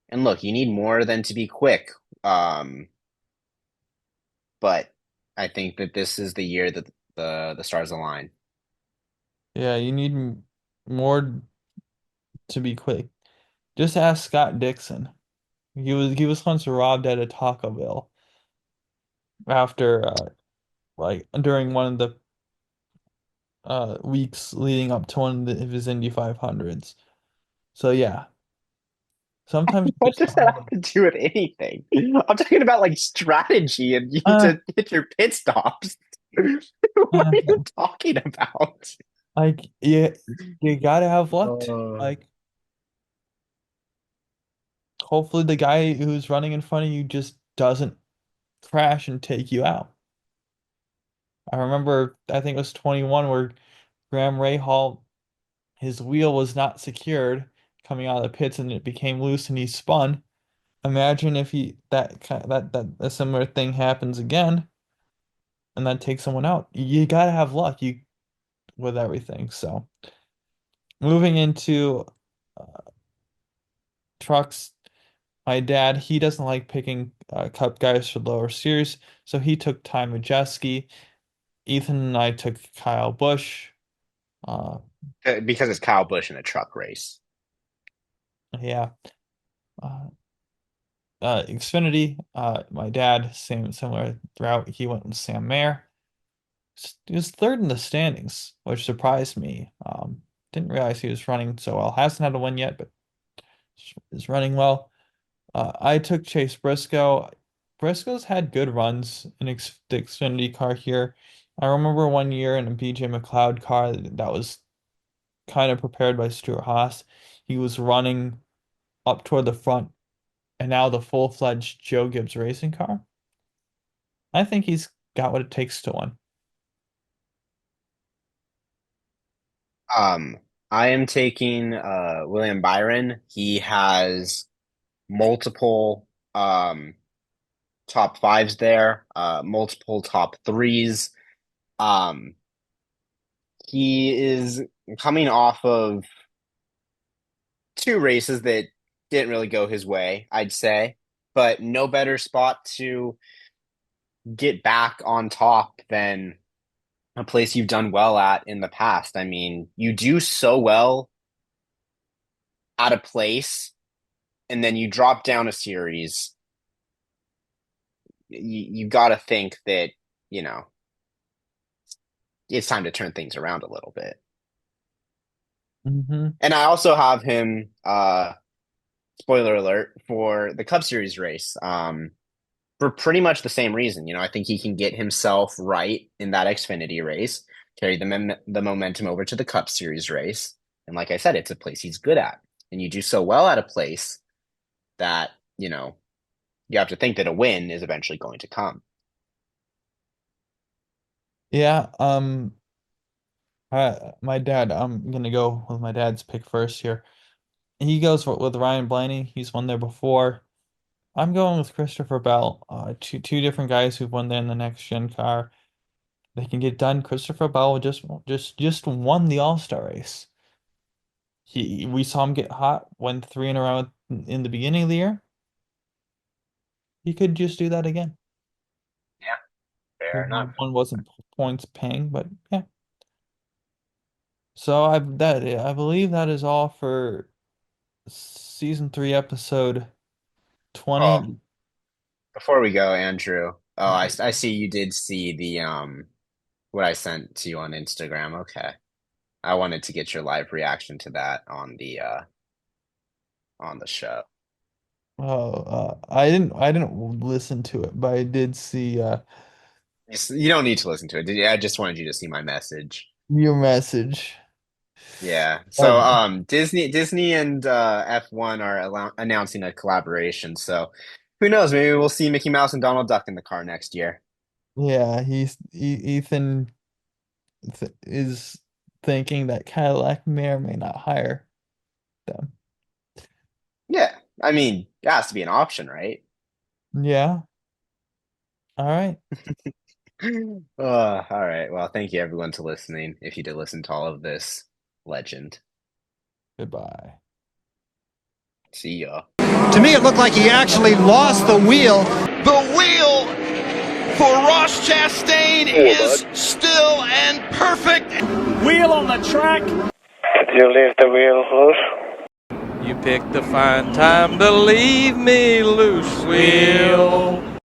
And look, you need more than to be quick. Um, but I think that this is the year that the stars align. Yeah, you need more to be quick. Just ask Scott Dixon. He was once robbed at a Taco Bell after like during one of the weeks leading up to of his Indy 500s. So yeah, sometimes you What just does that have have to do with anything? I'm talking about like strategy and you uh, to hit your pit stops. What uh, are you talking about? like you gotta have luck. Uh, Like hopefully the guy who's running in front of you just doesn't crash and take you out. I remember I think it was 21 where Graham Rahal his wheel was not secured coming out of the pits and it became loose and he spun. Imagine if he that ki- that a similar thing happens again and that takes someone out. You gotta have luck you with everything. So moving into uh, trucks, my dad he doesn't like picking cup guys for lower series, so he took Ty Majeski. Ethan and I took Kyle Busch. Uh, because it's Kyle Busch in a truck race. yeah. Uh, Xfinity, my dad, same similar route. He went with Sam Mayer. He was third in the standings, which surprised me. Didn't realize he was running so well. Hasn't had a win yet, but is running well. I took Chase Briscoe. Briscoe's had good runs in the Xfinity car here. I remember one year in a BJ McLeod car that was kind of prepared by Stuart Haas. He was running up toward the front, and now the full-fledged Joe Gibbs racing car. I think he's got what it takes to win. Um, I am taking William Byron. He has multiple top fives there, multiple top threes. Um, he is coming off of two races that didn't really go his way, I'd say, but no better spot to get back on top than a place you've done well at in the past. I mean, you do so well at a place and then you drop down a series. You got to think that, you know, it's time to turn things around a little bit. Hmm. And I also have him, spoiler alert, for the Cup Series race. For pretty much the same reason. You know, I think he can get himself right in that Xfinity race, carry the momentum over to the Cup Series race. And like I said, it's a place he's good at. And you do so well at a place that, you know, you have to think that a win is eventually going to come. Yeah, my dad, I'm gonna go with my dad's pick first here. He goes with Ryan Blaney. He's won there before. I'm going with Christopher Bell. Two different guys who've won there in the next gen car. They can get done. Christopher Bell just won the All-Star race. We saw him get hot, won three in a row in the beginning of the year. He could just do that again. Yeah, fair enough. One wasn't points paying, but yeah. So I believe that is all for season 3, episode Oh, 20. before we go, Andrew. Oh, I see you did see the what I sent to you on Instagram. Okay. I wanted to get your live reaction to that on the show. Oh, I didn't listen to it, but I did see You don't need to listen to it. I just wanted you to see my message. your message. Yeah. So Um, Disney and F1 are announcing a collaboration. So Who knows? Maybe we'll see Mickey Mouse and Donald Duck in the car next year. Yeah, Ethan is thinking that Cadillac may or may not hire them. Yeah, I mean, it has to be an option, right? Yeah. All right. All right. Well, thank you everyone to listening. If you did listen to all of this, legend. Goodbye. See ya. To me, it looked like he actually lost the wheel. The wheel for Ross Chastain is still and perfect. Wheel on the track. Did you leave the wheel loose? You picked the fine time to leave me loose, wheel.